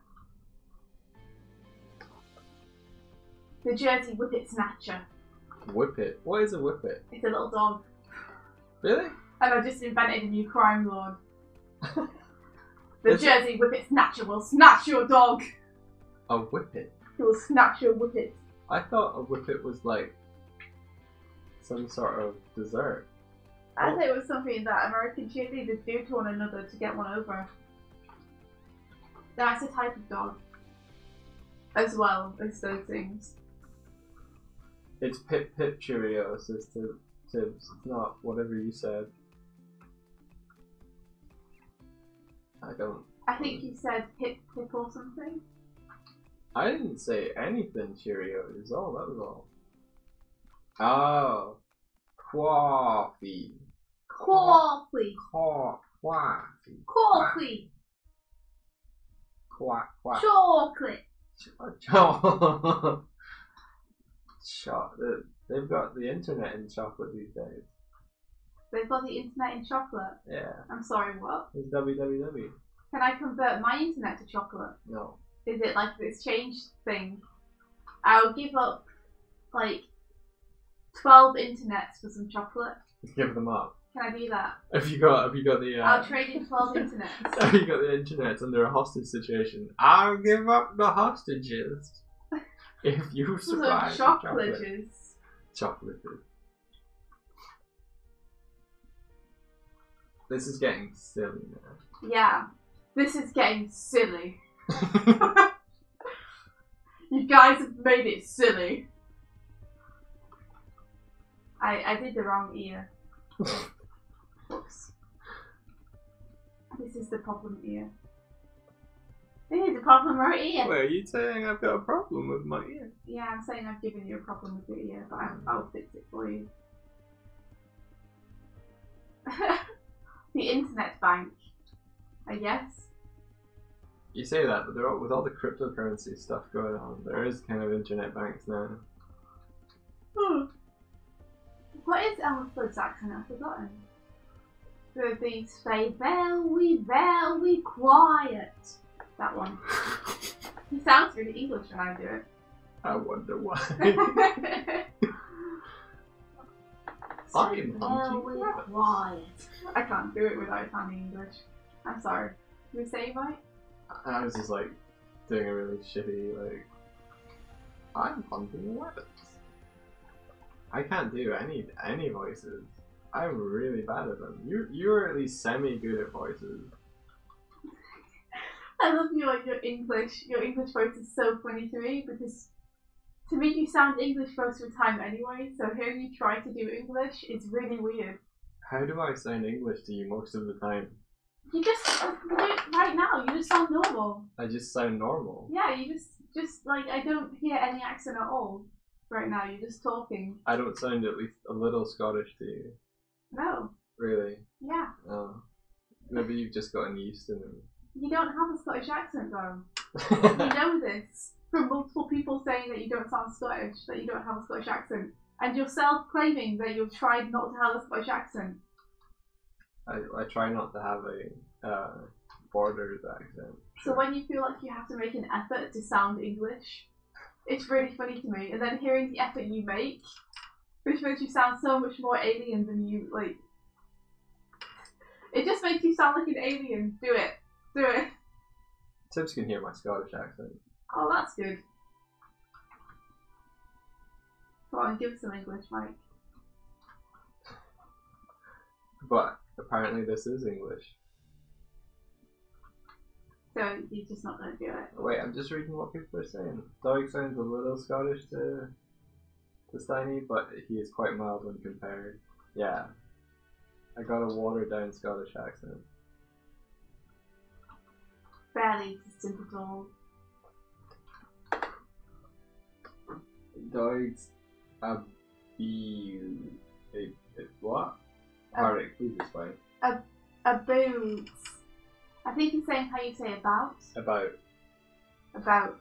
Speaker 2: The Jersey Whippet Snatcher.
Speaker 1: Whippet? What is a whippet?
Speaker 2: It's a little dog.
Speaker 1: Really?
Speaker 2: And I just invented a new crime lord. The Jersey Whippet Snatcher will snatch your dog.
Speaker 1: A whippet?
Speaker 2: He will snatch your whippet.
Speaker 1: I thought a whippet was like some sort of dessert.
Speaker 2: I thought it was something that American cheerleaders do to one another to get one over. That's a type of dog. As well as those things.
Speaker 1: It's Pip Pip Cheerios, says Tibbs. It's not whatever you said. I don't.
Speaker 2: I think you said Pip Pip or something.
Speaker 1: I didn't say anything Cheerios. Oh, that was all. Oh. Coffee.
Speaker 2: Coffee.
Speaker 1: Coffee.
Speaker 2: Coffee.
Speaker 1: Quack.
Speaker 2: Chocolate.
Speaker 1: They've got the internet in chocolate these days.
Speaker 2: They've got the internet in chocolate.
Speaker 1: Yeah.
Speaker 2: I'm sorry, what?
Speaker 1: It's www.
Speaker 2: Can I convert my internet to chocolate?
Speaker 1: No.
Speaker 2: Is it like this change thing? I'll give up like 12 internets for some chocolate.
Speaker 1: Give them up.
Speaker 2: Can I do that?
Speaker 1: Have you got the?
Speaker 2: I'll trade in 12 internets.
Speaker 1: Have you got the internet under a hostage situation? I'll give up the hostages if you survive.
Speaker 2: Some chocolates.
Speaker 1: Chocolate. This is getting silly now.
Speaker 2: Yeah, this is getting silly. You guys have made it silly. I did the wrong ear. Whoops. This is the problem ear. This is the problem right here.
Speaker 1: Wait, are you saying I've got a problem with my ear?
Speaker 2: Yeah, I'm saying I've given you a problem with your ear, but I'll fix it for you. The internet bank, I guess.
Speaker 1: You say that, but with all the cryptocurrency stuff going on, there is kind of internet banks now.
Speaker 2: What is Elford's accent? I've forgotten. The stay very quiet. That one. He sounds really English when I do it.
Speaker 1: I wonder why.
Speaker 2: Very quiet. I can't do it without sounding English. I'm sorry. Can we say right?
Speaker 1: I was just like doing a really shitty I'm hunting rabbits. I can't do any voices. I'm really bad at them. You're at least semi good at voices.
Speaker 2: I love your English. Your English voice is so funny to me because to me you sound English most of the time anyway. So hearing you try to do English is really weird.
Speaker 1: How do I sound English to you most of the time?
Speaker 2: You do it right now. You just sound normal.
Speaker 1: I just sound normal.
Speaker 2: Yeah, you just like I don't hear any accent at all right now. You're just talking.
Speaker 1: I don't sound at least a little Scottish to you.
Speaker 2: No.
Speaker 1: Really?
Speaker 2: Yeah.
Speaker 1: Oh. Maybe you've just gotten used to me.
Speaker 2: You don't have a Scottish accent though. You know this. from multiple people saying that you don't sound Scottish, that you don't have a Scottish accent, and yourself claiming that you've tried not to have a Scottish accent.
Speaker 1: I try not to have a borders accent.
Speaker 2: So when you feel like you have to make an effort to sound English, it's really funny to me. And then hearing the effort you make, which makes you sound so much more alien than you, like... It just makes you sound like an alien. Do it. Do it.
Speaker 1: Tibbs can hear my Scottish accent.
Speaker 2: Oh, that's good. Go on, give us some English, Mike.
Speaker 1: But apparently this is English.
Speaker 2: So you're just not going to do it.
Speaker 1: Wait, I'm just reading what people are saying. Doig sounds a little Scottish to Steiny, but he is quite mild when compared. Yeah. I got a watered down Scottish accent.
Speaker 2: Barely existent at all.
Speaker 1: Doig's what? Alright, please explain.
Speaker 2: About. I think he's saying how you say about.
Speaker 1: About.
Speaker 2: About.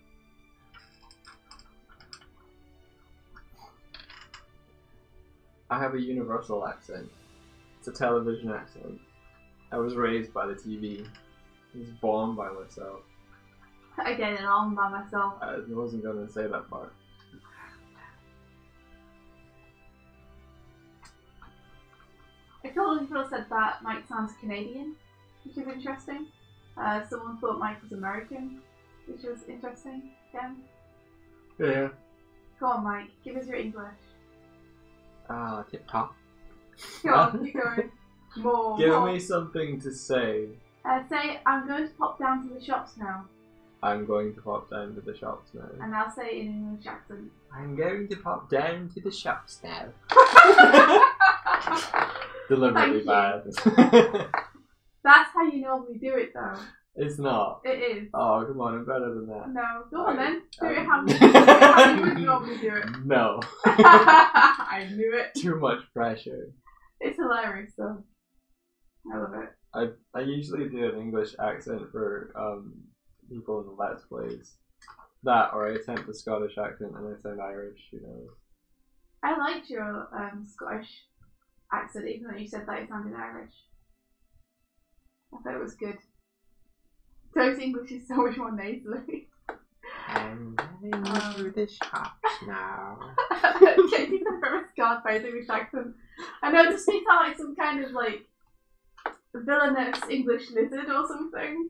Speaker 1: I have a universal accent. It's a television accent. I was raised by the TV. I was born by myself.
Speaker 2: I get it on by myself.
Speaker 1: I wasn't going to say that part.
Speaker 2: A couple of people said that Mike sounds Canadian, which is interesting. Someone thought Mike was American, which was interesting again.
Speaker 1: Yeah.
Speaker 2: Go on, Mike, give us your English.
Speaker 1: Tip top.
Speaker 2: Go on, keep going. More.
Speaker 1: Give me something to say.
Speaker 2: Say, I'm going to pop down to the shops now.
Speaker 1: I'm going to pop down to the shops now.
Speaker 2: And I'll say it in an English accent.
Speaker 1: I'm going to pop down to the shops now. Deliberately bad.
Speaker 2: That's how you normally do it, though.
Speaker 1: It's not.
Speaker 2: It is.
Speaker 1: Oh, come on, I'm better than that.
Speaker 2: No, go on then. Do it how you would normally do it.
Speaker 1: No.
Speaker 2: I knew it.
Speaker 1: Too much pressure.
Speaker 2: It's hilarious, though. I love it.
Speaker 1: I usually do an English accent for people in the Let's Plays. That, or I attempt a Scottish accent and I sound Irish, you know.
Speaker 2: I liked your Scottish accent, even though you said that it sounded Irish. I thought it was good. Doig's English is so much more nasally.
Speaker 1: I'm going to the shops now.
Speaker 2: Katie said from a Scarface English accent. I know, it just makes sound like some kind of like villainous English lizard or something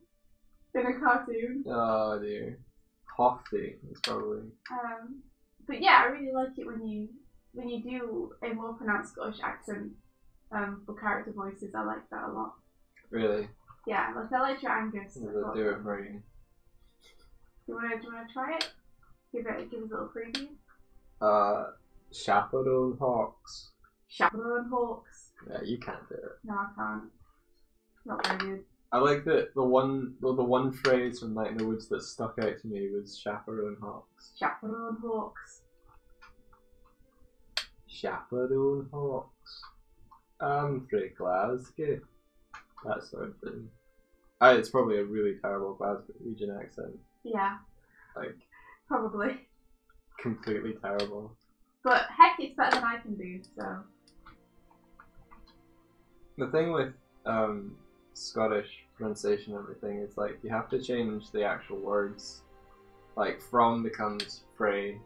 Speaker 2: in a cartoon.
Speaker 1: Oh dear. Hofty is probably.
Speaker 2: But yeah, I really like it when you do a more pronounced Scottish accent for character voices. I like that a lot.
Speaker 1: Really?
Speaker 2: Yeah, like I like your Angus.
Speaker 1: Does it do it for you?
Speaker 2: Do you wanna try it? Give us a little preview.
Speaker 1: Chaperone Hawks.
Speaker 2: Chaperone Hawks.
Speaker 1: Yeah, you can't do it.
Speaker 2: No, I can't. Not very good.
Speaker 1: I like the one phrase from Night in the Woods that stuck out to me was Chaperone Hawks.
Speaker 2: Chaperone Hawks.
Speaker 1: Chaperone Hawks. I'm from Glasgow. That sort of thing. It's probably a really terrible Glaswegian accent.
Speaker 2: Yeah.
Speaker 1: Like.
Speaker 2: Probably.
Speaker 1: Completely terrible.
Speaker 2: But heck, it's better than I can do, so.
Speaker 1: The thing with Scottish pronunciation and everything is like you have to change the actual words. Like from becomes fray.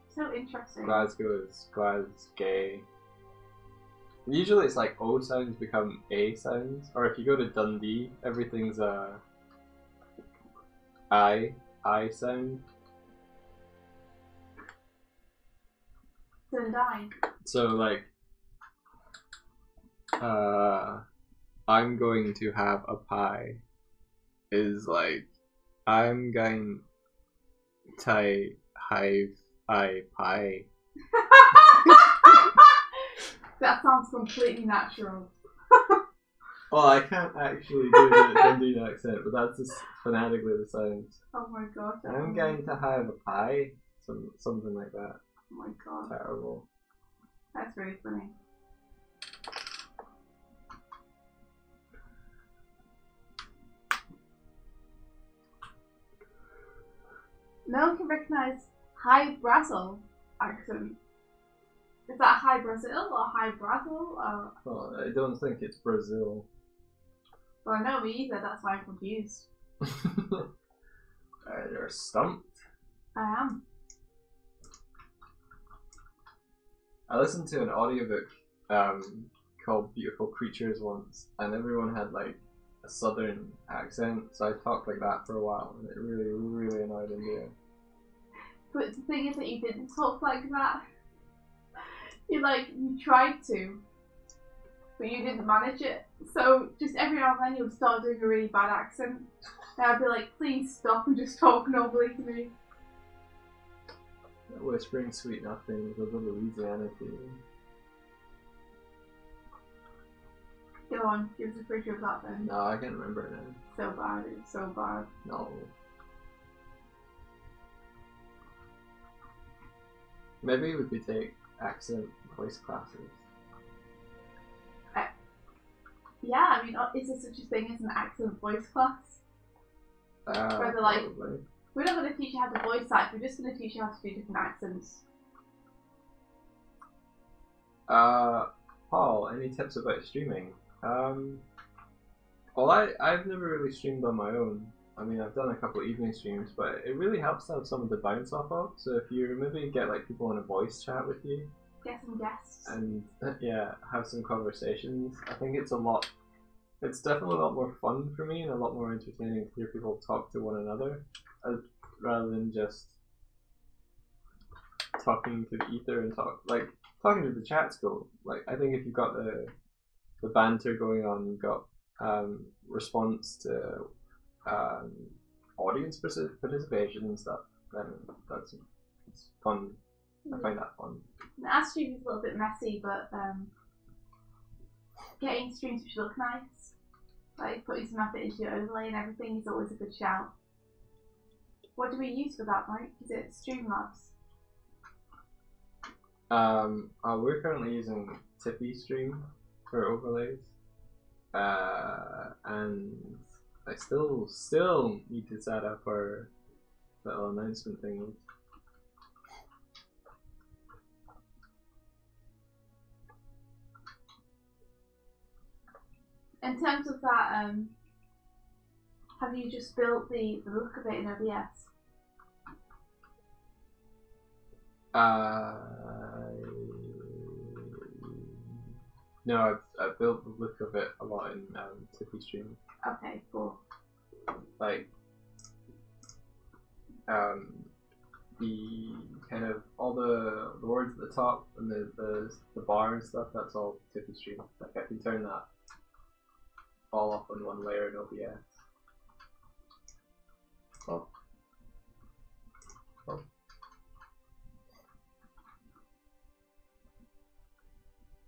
Speaker 2: So interesting.
Speaker 1: Glasgow is Glasgay. Usually it's like O sounds become A sounds, or if you go to Dundee, everything's I sound.
Speaker 2: Dundee.
Speaker 1: So like, I'm going to have a pie is like, I'm going to have a pie.
Speaker 2: That sounds completely natural.
Speaker 1: Well, I can't actually do the Dundee accent, but that's just phonetically the sounds.
Speaker 2: Oh my gosh.
Speaker 1: I'm going to have a pie. Something like that.
Speaker 2: Oh my god.
Speaker 1: Terrible.
Speaker 2: That's really funny. No one can recognise High Brazil accent. Is that High Brazil or High Brazil?
Speaker 1: Well, I don't think it's Brazil.
Speaker 2: Well, no, me either. That's why I'm confused.
Speaker 1: You're stumped.
Speaker 2: I am.
Speaker 1: I listened to an audiobook called Beautiful Creatures once, and everyone had like a southern accent, so I talked like that for a while, and it really, really annoyed India.
Speaker 2: But the thing is that you didn't talk like that. You tried to, but you didn't manage it. So just every now and then you would start doing a really bad accent. And I'd be like, please stop and just talk normally to me.
Speaker 1: Whispering sweet nothings with a little Louisianity.
Speaker 2: Go on, give us a picture of that then.
Speaker 1: No, I can't remember it now.
Speaker 2: So bad, it's so bad.
Speaker 1: No. Maybe we could take accent voice classes.
Speaker 2: Yeah, I mean, is there such a thing as an accent voice class? Where they're like,
Speaker 1: probably.
Speaker 2: we're not going to teach you how to voice act, we're just going to teach you how to do different accents.
Speaker 1: Paul, any tips about streaming? Well, I've never really streamed on my own. I mean, I've done a couple of evening streams, but it really helps to have someone to bounce off of. So if you maybe get like people in a voice chat with you,
Speaker 2: Get some guests.
Speaker 1: and yeah, have some conversations. I think it's definitely a lot more fun for me and a lot more entertaining to hear people talk to one another, rather than just talking to the ether and talking to the chat's cool. Like, I think if you've got the banter going on, you've got response to audience participation and stuff, then it's fun. I find that fun.
Speaker 2: Our stream is a little bit messy, but getting streams which look nice, like putting some effort into your overlay and everything, is always a good shout. What do we use for that, Mike? Is it Streamlabs?
Speaker 1: We're currently using Tippy Stream for overlays, and I still need to set up our little announcement thing.
Speaker 2: In terms of that, have you just built the look of it in OBS?
Speaker 1: No, I've built the look of it a lot in Tippy Stream.
Speaker 2: Okay, cool.
Speaker 1: Like, the kind of all the words at the top and the bar and stuff, that's all Tippy Stream. Like, I can turn that all up on one layer in OBS. Oh.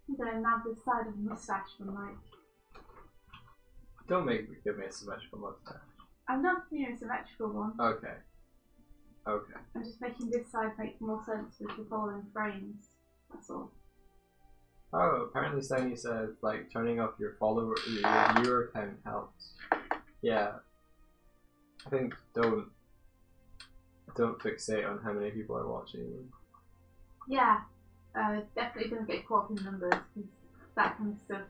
Speaker 2: I'm gonna nab this side of the moustache from Mike.
Speaker 1: Don't give me a symmetrical mustache.
Speaker 2: I'm not doing a symmetrical one.
Speaker 1: Okay.
Speaker 2: I'm just making this side make more sense with the following frames. That's all.
Speaker 1: Oh, apparently Sony says like turning off your viewer count helps. Yeah. I think don't fixate on how many people are watching.
Speaker 2: Yeah, definitely don't get caught up in numbers, because that kind of stuff.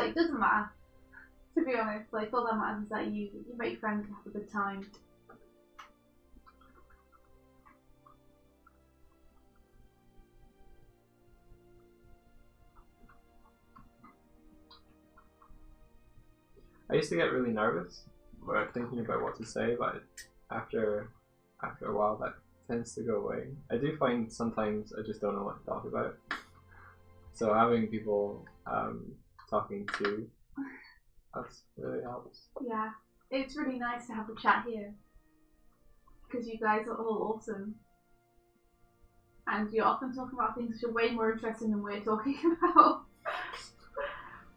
Speaker 2: It doesn't matter, to be honest. Like, all that matters is that you make friends and have a good time.
Speaker 1: I used to get really nervous when thinking about what to say, but after a while that tends to go away. I do find sometimes I just don't know what to talk about. So having people talking to, that's really helps.
Speaker 2: Yeah, it's really nice to have a chat here, because you guys are all awesome. And you're often talking about things which are way more interesting than we're talking about.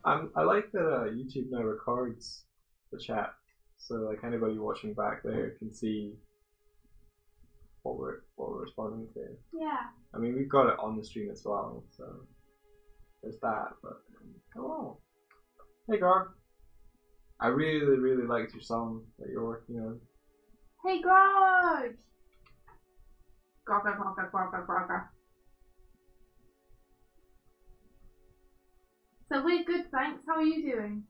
Speaker 1: I like that YouTube now records the chat, so like anybody watching back there can see what we're responding to.
Speaker 2: Yeah.
Speaker 1: I mean, we've got it on the stream as well, so there's that. But hello, hey Garg. I really liked your song that you're working on.
Speaker 2: Hey, Grog! Grog. So we're good, thanks. How are you doing?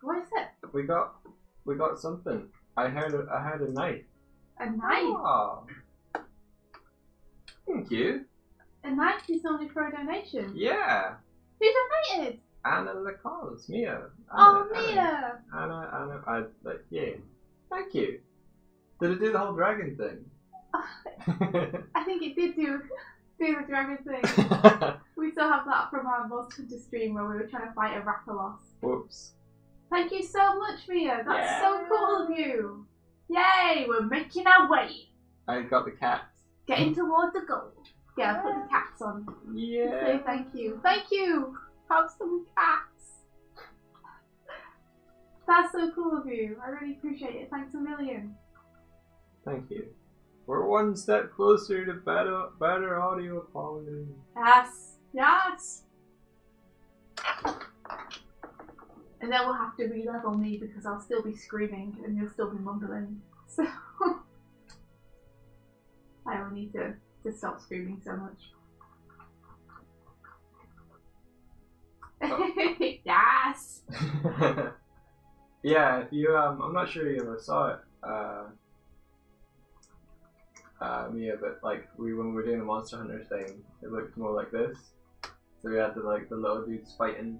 Speaker 2: What is it?
Speaker 1: We got something. I heard a knife.
Speaker 2: A knife?
Speaker 1: Oh. Thank you.
Speaker 2: A knife is only for a donation.
Speaker 1: Yeah.
Speaker 2: Who donated?
Speaker 1: Anna the cause. Mia.
Speaker 2: Oh, Mia!
Speaker 1: Anna. Yeah. Thank you. Did it do the whole dragon thing?
Speaker 2: I think it did do the dragon thing. We still have that from our Monster Hunter stream where we were trying to fight a Rathalos.
Speaker 1: Whoops.
Speaker 2: Thank you so much, Mia. That's
Speaker 1: Yeah.
Speaker 2: so cool of you. Yay, we're making our way.
Speaker 1: I got the cats.
Speaker 2: Getting towards the goal. Yeah, put the cats on.
Speaker 1: Yeah.
Speaker 2: Say thank you. Thank you. Have some cats. That's so cool of you. I really appreciate it. Thanks a million.
Speaker 1: Thank you. We're one step closer to better audio quality.
Speaker 2: Yes. Yes. And then we'll have to re-level me because I'll still be screaming and you'll still be mumbling. So I will need to stop screaming so much. Oh. Yes.
Speaker 1: Yeah, if you I'm not sure you ever saw it, Mia, but like when we were doing the Monster Hunter thing, it looked more like this. So we had the little dudes fighting.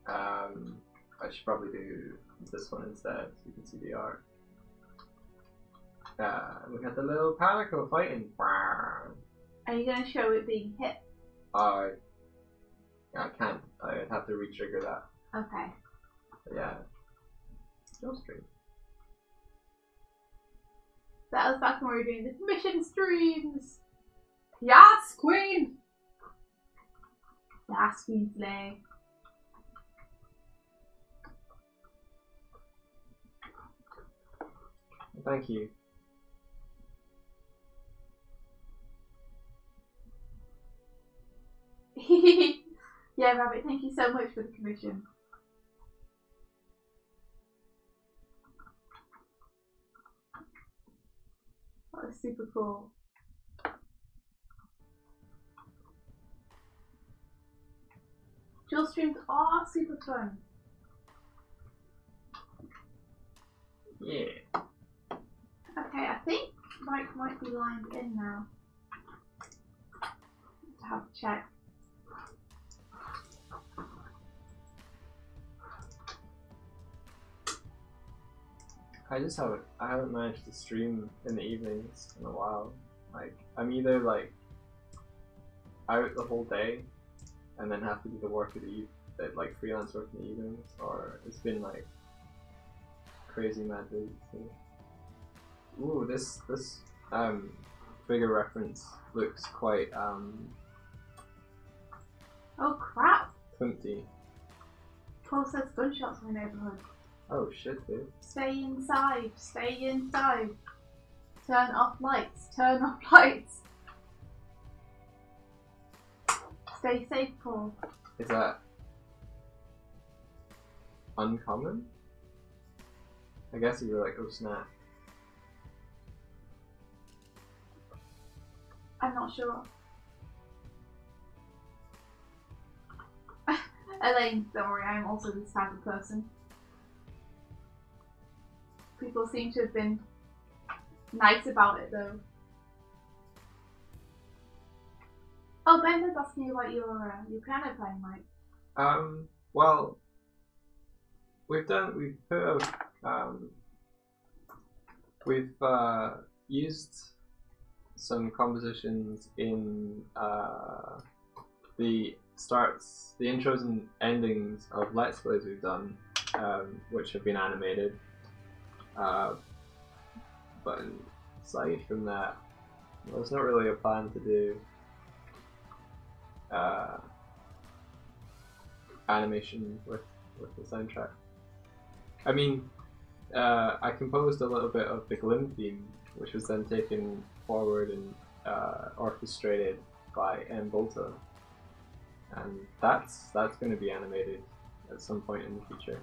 Speaker 1: I should probably do this one instead so you can see the art. We got the little Palico fighting.
Speaker 2: Are you going to show it being hit?
Speaker 1: I can't. I'd have to re-trigger that.
Speaker 2: Okay.
Speaker 1: But yeah. Still stream.
Speaker 2: That was back when we were doing the commission streams. Yes, Queen! Yes, Weasley.
Speaker 1: Thank you.
Speaker 2: Yeah, Rabbit, thank you so much for the commission. That was super cool. Dual streams are super fun.
Speaker 1: Yeah.
Speaker 2: Okay, I think Mike might be lined in now. To have to check.
Speaker 1: I haven't managed to stream in the evenings in a while. Like, I'm either like out the whole day and then have to do the work of like freelance work in the evenings, or it's been like crazy mad days. So. Ooh, this figure reference looks quite
Speaker 2: Oh crap!
Speaker 1: clunky.
Speaker 2: 12 says gunshots in the neighbourhood.
Speaker 1: Oh shit, dude.
Speaker 2: Stay inside, stay inside. Turn off lights, turn off lights. Stay safe, Paul.
Speaker 1: Is that uncommon? I guess you were like, oh snap.
Speaker 2: I'm not sure. Elaine, don't worry, I'm also this type of person. People seem to have been nice about it though. Oh, Ben was asking you about your piano playing, Mike.
Speaker 1: Well, we've used some compositions in the intros and endings of Let's Plays we've done, which have been animated. But aside from that, there's not really a plan to do animation with the soundtrack. I mean, I composed a little bit of the Glim theme, which was then taken forward and orchestrated by M and that's going to be animated at some point in the future.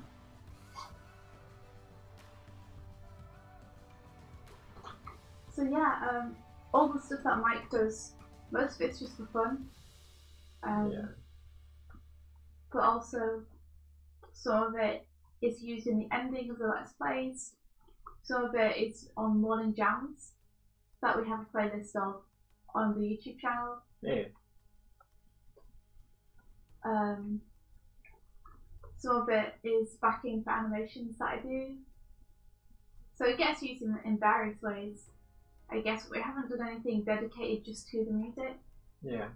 Speaker 2: So yeah, all the stuff that Mike does, most of it's just for fun.
Speaker 1: Yeah.
Speaker 2: But also, some of it is used in the ending of the Let's Plays. Some of it is on morning jams that we have a playlist of on the YouTube channel.
Speaker 1: Yeah.
Speaker 2: Some of it is backing for animations that I do. So it gets used in various ways. I guess we haven't done anything dedicated just to the music.
Speaker 1: Yeah.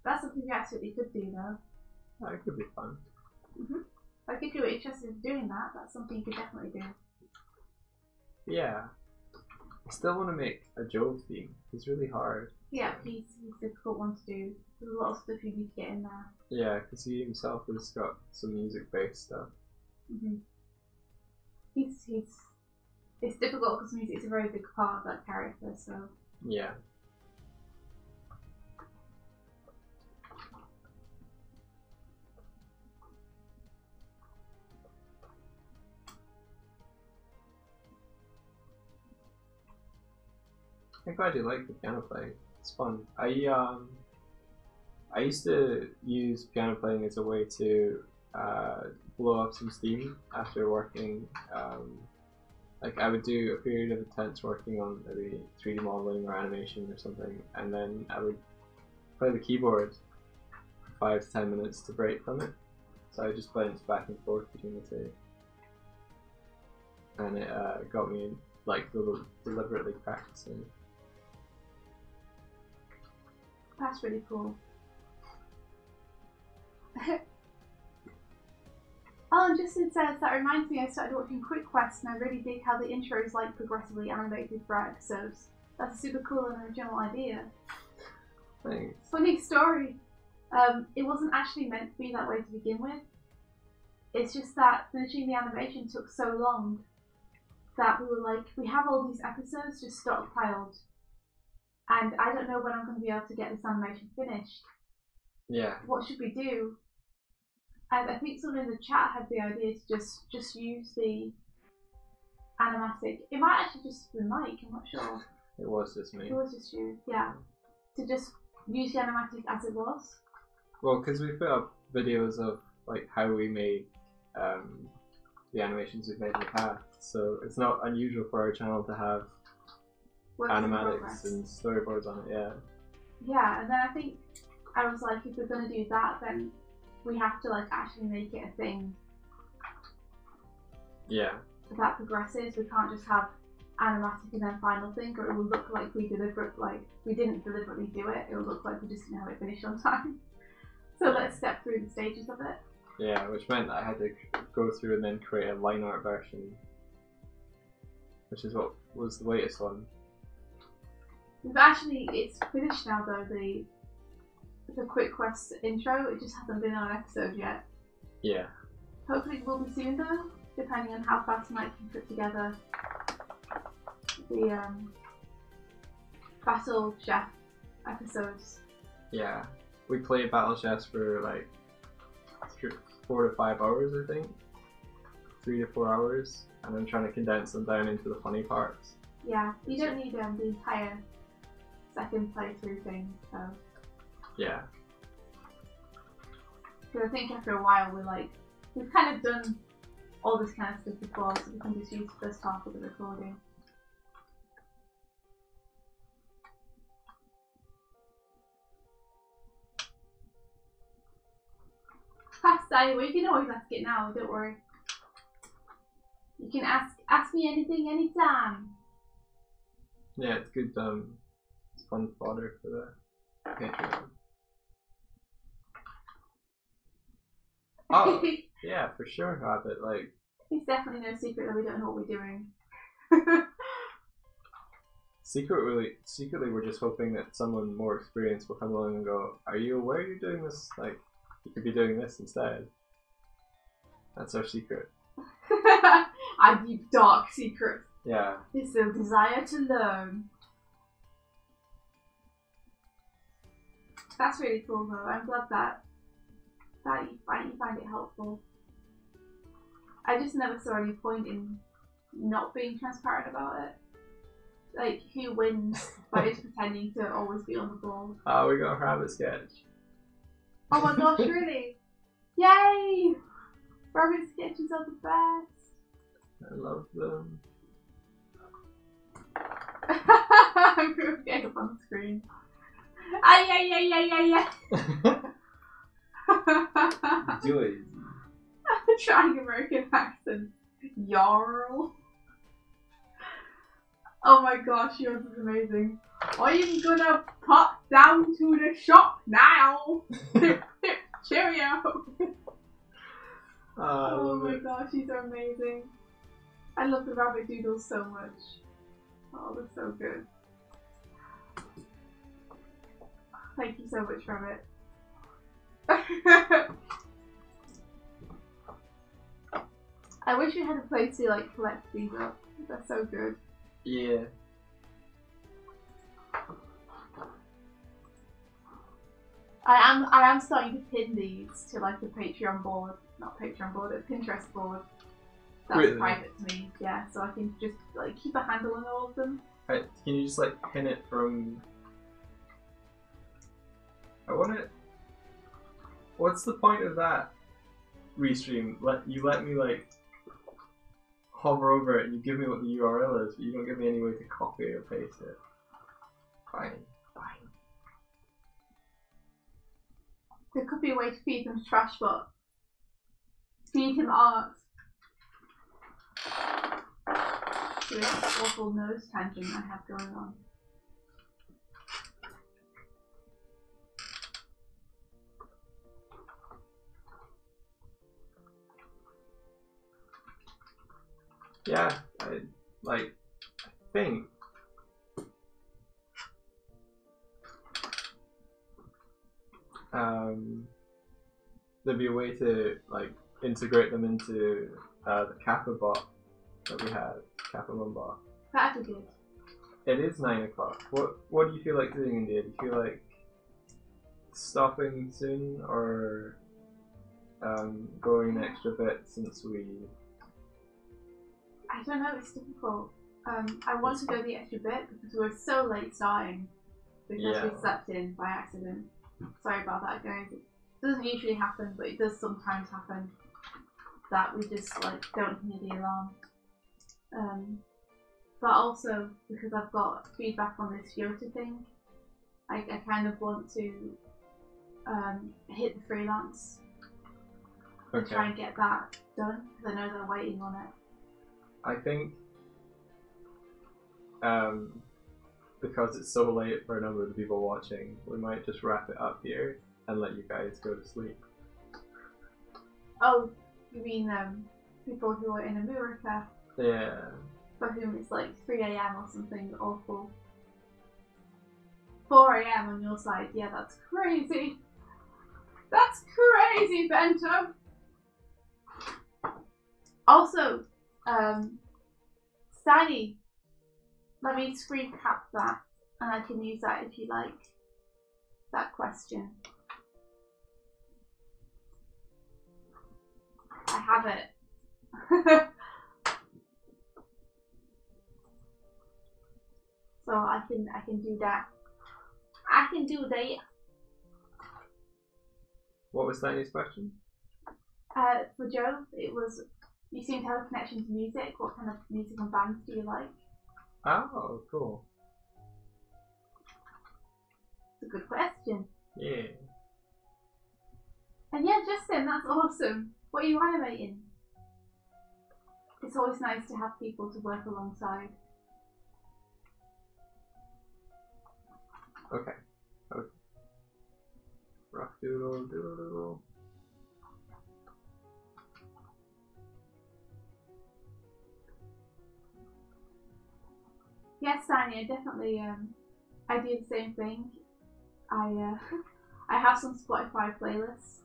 Speaker 2: That's something we absolutely could do though.
Speaker 1: That could be fun.
Speaker 2: Like if you were interested in doing that, that's something you could definitely do.
Speaker 1: Yeah. I still want to make a Joe theme. It's really hard.
Speaker 2: Yeah, he's a difficult one to do. There's a lot of stuff you need to get in there.
Speaker 1: Yeah, because he himself has got some music-based stuff.
Speaker 2: It's difficult because music is a very big part of that character, so...
Speaker 1: Yeah. I'm glad you like the piano playing. It's fun. I used to use piano playing as a way to blow up some steam after working. Like I would do a period of intense working on maybe 3D modeling or animation or something, and then I would play the keyboard for 5 to 10 minutes to break from it. So I just bounced back and forth between the two, and it got me like deliberately practicing.
Speaker 2: That's really cool. Oh, and Justin says, that reminds me I started watching Quick Quest and I really dig how the intro is like progressively animated for episodes. That's a super cool and original idea.
Speaker 1: Thanks.
Speaker 2: Funny story. It wasn't actually meant to be that way to begin with. It's just that finishing the animation took so long that we were like, we have all these episodes just stockpiled and I don't know when I'm going to be able to get this animation finished.
Speaker 1: Yeah.
Speaker 2: What should we do? And I think someone in the chat had the idea to just use the animatic. It might actually just be Mike, I'm not sure.
Speaker 1: It was just me.
Speaker 2: It was just you, yeah. To just use the animatic as it was.
Speaker 1: Well, because we put up videos of like how we made the animations we've made in the past, so it's not unusual for our channel to have animatics and storyboards on it. Yeah.
Speaker 2: Yeah, and then I think I was like, if we're gonna do that, then we have to like actually make it a thing.
Speaker 1: Yeah.
Speaker 2: That progresses. We can't just have animatic and then final thing, or it will look like we didn't deliberately do it. It will look like we just didn't have it finished on time. So let's step through the stages of it.
Speaker 1: Yeah, which meant that I had to go through and then create a line art version, which is what was the latest one.
Speaker 2: It's finished now though, the Quick Quest intro. It just hasn't been on an episode yet.
Speaker 1: Yeah.
Speaker 2: Hopefully it will be soon though, depending on how fast Mike can put together the Battle Chef episodes.
Speaker 1: Yeah. We played Battle Chefs for like 4 to 5 hours, I think. 3 to 4 hours, and I'm trying to condense them down into the funny parts.
Speaker 2: Yeah, you don't need the entire second playthrough thing, so.
Speaker 1: Yeah.
Speaker 2: Because I think after a while we've kind of done all this kind of stuff before, so we can just use the first half of the recording. Anyway, you can always ask it now, don't worry. You can ask me anything anytime.
Speaker 1: Yeah, it's good, it's fun fodder for the Patreon. Oh, yeah, for sure, Rabbit, like...
Speaker 2: It's definitely no secret that we don't know what we're doing.
Speaker 1: Secretly, we're just hoping that someone more experienced will come along and go, are you aware you're doing this? Like, you could be doing this instead. That's our secret.
Speaker 2: Our deep, dark secret.
Speaker 1: Yeah.
Speaker 2: It's the desire to learn. That's really cool though. I'm glad that you find it helpful. I just never saw any point in not being transparent about it. Like, who wins by just pretending to always be on the ball?
Speaker 1: Oh, we got a rabbit sketch.
Speaker 2: Oh my gosh, really? Yay! Rabbit sketches are the best.
Speaker 1: I love them.
Speaker 2: I'm going to get up on the screen. Ay, ay, ay, ay, ay, ay.
Speaker 1: Doig.
Speaker 2: Trying American accent. Yarl. Oh my gosh, yours is amazing. I'm gonna pop down to the shop now. Cheerio. Oh my gosh, these are amazing. I love the rabbit doodles so much. Oh, they're so good. Thank you so much, Rabbit. I wish we had a place to like collect these up. They're so good.
Speaker 1: Yeah.
Speaker 2: I am starting to pin these to like a Patreon board, not Patreon board, a Pinterest board. That's
Speaker 1: really?
Speaker 2: Private to me, yeah. So I can just like keep a handle on all of them.
Speaker 1: Right, can you just like pin it from? I want it. What's the point of that restream? Let me like hover over it and you give me what the URL is, but you don't give me any way to copy or paste it. Fine.
Speaker 2: There could be a way to feed them Trashbot. Feed him art. This awful nose tangent I have going on.
Speaker 1: Yeah, I think there'd be a way to like integrate them into the Kappa bot that we had, Kappa bot.
Speaker 2: That'd be good.
Speaker 1: It is 9 o'clock. What do you feel like doing, India? Do you feel like stopping soon or going an extra bit since we?
Speaker 2: I don't know, it's difficult. I want to go the extra bit because we're so late starting because we slept in by accident. Sorry about that, guys. It doesn't usually happen, but it does sometimes happen that we just like don't hear the alarm. But also because I've got feedback on this Yota thing, I kind of want to hit the freelance and try and get that done because I know they're waiting on it.
Speaker 1: I think because it's so late for a number of the people watching, we might just wrap it up here and let you guys go to sleep.
Speaker 2: Oh, you mean people who are in America?
Speaker 1: Yeah.
Speaker 2: For whom it's like 3 AM or something awful. 4 AM on your side, yeah, that's crazy. That's crazy, Bento! Also, Steiny, let me screen cap that and I can use that if you like. That question. I have it. So I can do that. I can do that.
Speaker 1: What was Steiny's question?
Speaker 2: For Joe, it was, you seem to have a connection to music. What kind of music and bands do you like?
Speaker 1: Oh, cool.
Speaker 2: It's a good question.
Speaker 1: Yeah.
Speaker 2: And yeah, Justin, that's awesome. What are you animating? It's always nice to have people to work alongside.
Speaker 1: Okay. Rock doodle doodle.
Speaker 2: Yes, Sanya, definitely. I do the same thing. I have some Spotify playlists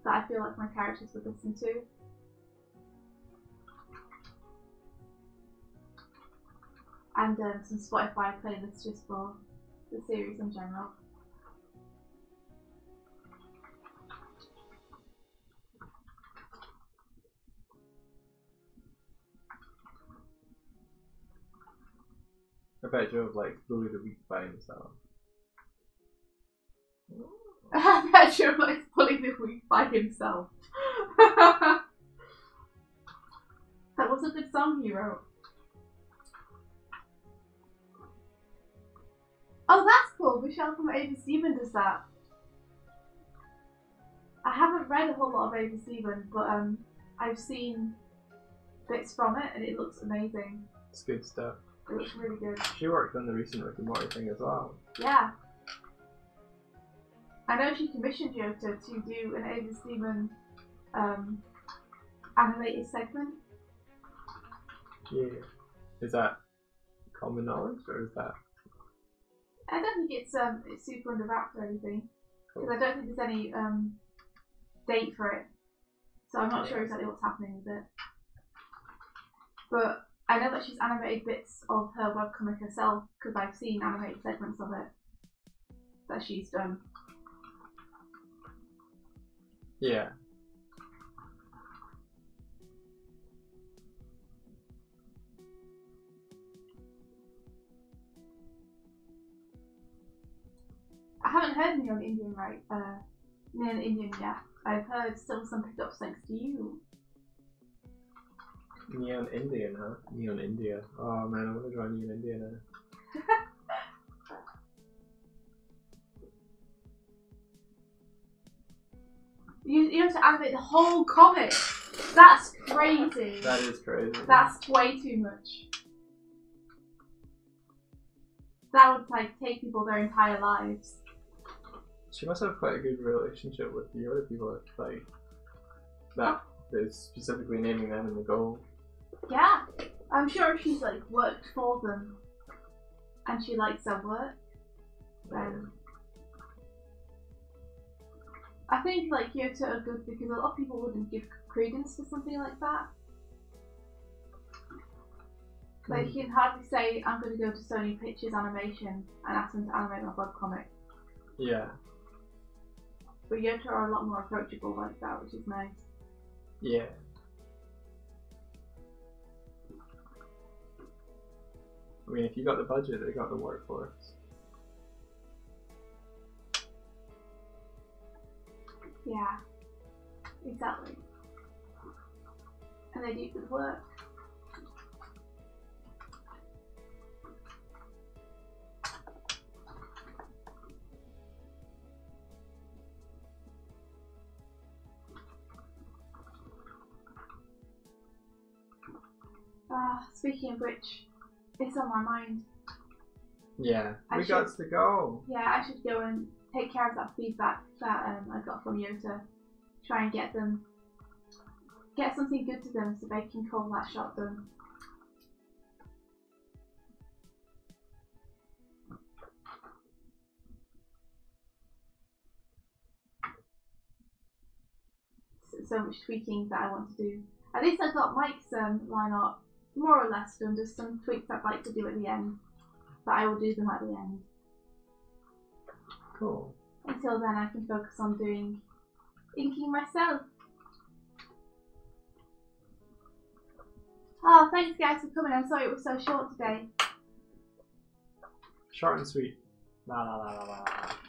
Speaker 2: that I feel like my characters would listen to. And some Spotify playlists just for the series in general.
Speaker 1: I bet you'll like bully the weak by himself.
Speaker 2: I bet you'll like bully the weak by himself. That was a good song you wrote. Oh, that's cool. Michelle from Ava Stephen does that. I haven't read a whole lot of Ava Stephen, but I've seen bits from it and it looks amazing.
Speaker 1: It's good stuff.
Speaker 2: It looks really good.
Speaker 1: She worked on the recent Rick and Morty thing as well.
Speaker 2: Yeah. I know she commissioned Yota to do an Ava Stephen animated segment.
Speaker 1: Yeah. Is that common knowledge or is that?
Speaker 2: I don't think it's super under wraps or anything, because I don't think there's any date for it, so I'm not sure exactly what's happening with it. But I know that she's animated bits of her webcomic herself, because I've seen animated segments of it that she's done.
Speaker 1: Yeah.
Speaker 2: I haven't heard Neon Indian Neon Indian yet. I've heard still some pickups thanks to you.
Speaker 1: Neon Indian, huh? Neon India. Oh man, I want to draw Neon India now.
Speaker 2: You have to animate the whole comic. That's crazy.
Speaker 1: That is crazy.
Speaker 2: That's way too much. That would like take people their entire lives.
Speaker 1: She must have quite a good relationship with the other people, like that is specifically naming them in the goal.
Speaker 2: Yeah, I'm sure she's like worked for them, and she likes their work. I think like Yota are good because a lot of people wouldn't give credence to something like that. Like you can hardly say I'm going to go to Sony Pictures Animation and ask them to animate my webcomic.
Speaker 1: Yeah.
Speaker 2: But Yota are a lot more approachable like that, which is nice.
Speaker 1: Yeah. I mean, if you got the budget, they got the workforce.
Speaker 2: Yeah, exactly. And they do good work. Speaking of which, it's on my mind.
Speaker 1: Yeah, we got to go.
Speaker 2: Yeah, I should go and take care of that feedback that I got from Yota. Try and get something good to them so they can call that shot done. So much tweaking that I want to do. At least I got Mike's line art more or less done. Just some tweaks I'd like to do at the end, but I will do them at the end.
Speaker 1: Cool.
Speaker 2: Until then, I can focus on doing inking myself. Oh, thanks guys for coming. I'm sorry it was so short today.
Speaker 1: Short and sweet. La la la la la.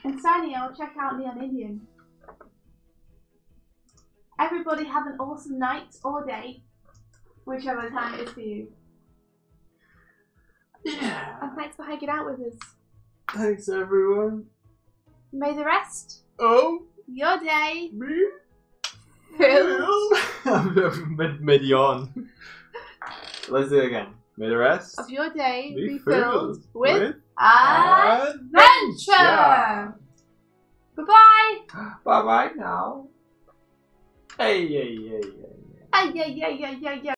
Speaker 2: And signing out, check out Neon Indian. Everybody have an awesome night or day, whichever time it is for you.
Speaker 1: Yeah.
Speaker 2: And thanks for hanging out with us.
Speaker 1: Thanks everyone.
Speaker 2: May the rest
Speaker 1: Oh,
Speaker 2: your day
Speaker 1: me?
Speaker 2: filled
Speaker 1: Mid yawn. Let's do it again. May the rest
Speaker 2: of your day
Speaker 1: be
Speaker 2: be filled with
Speaker 1: adventure.
Speaker 2: adventure. Bye bye.
Speaker 1: Bye bye now. Hey, hey, hey, hey.
Speaker 2: Ay, yeah.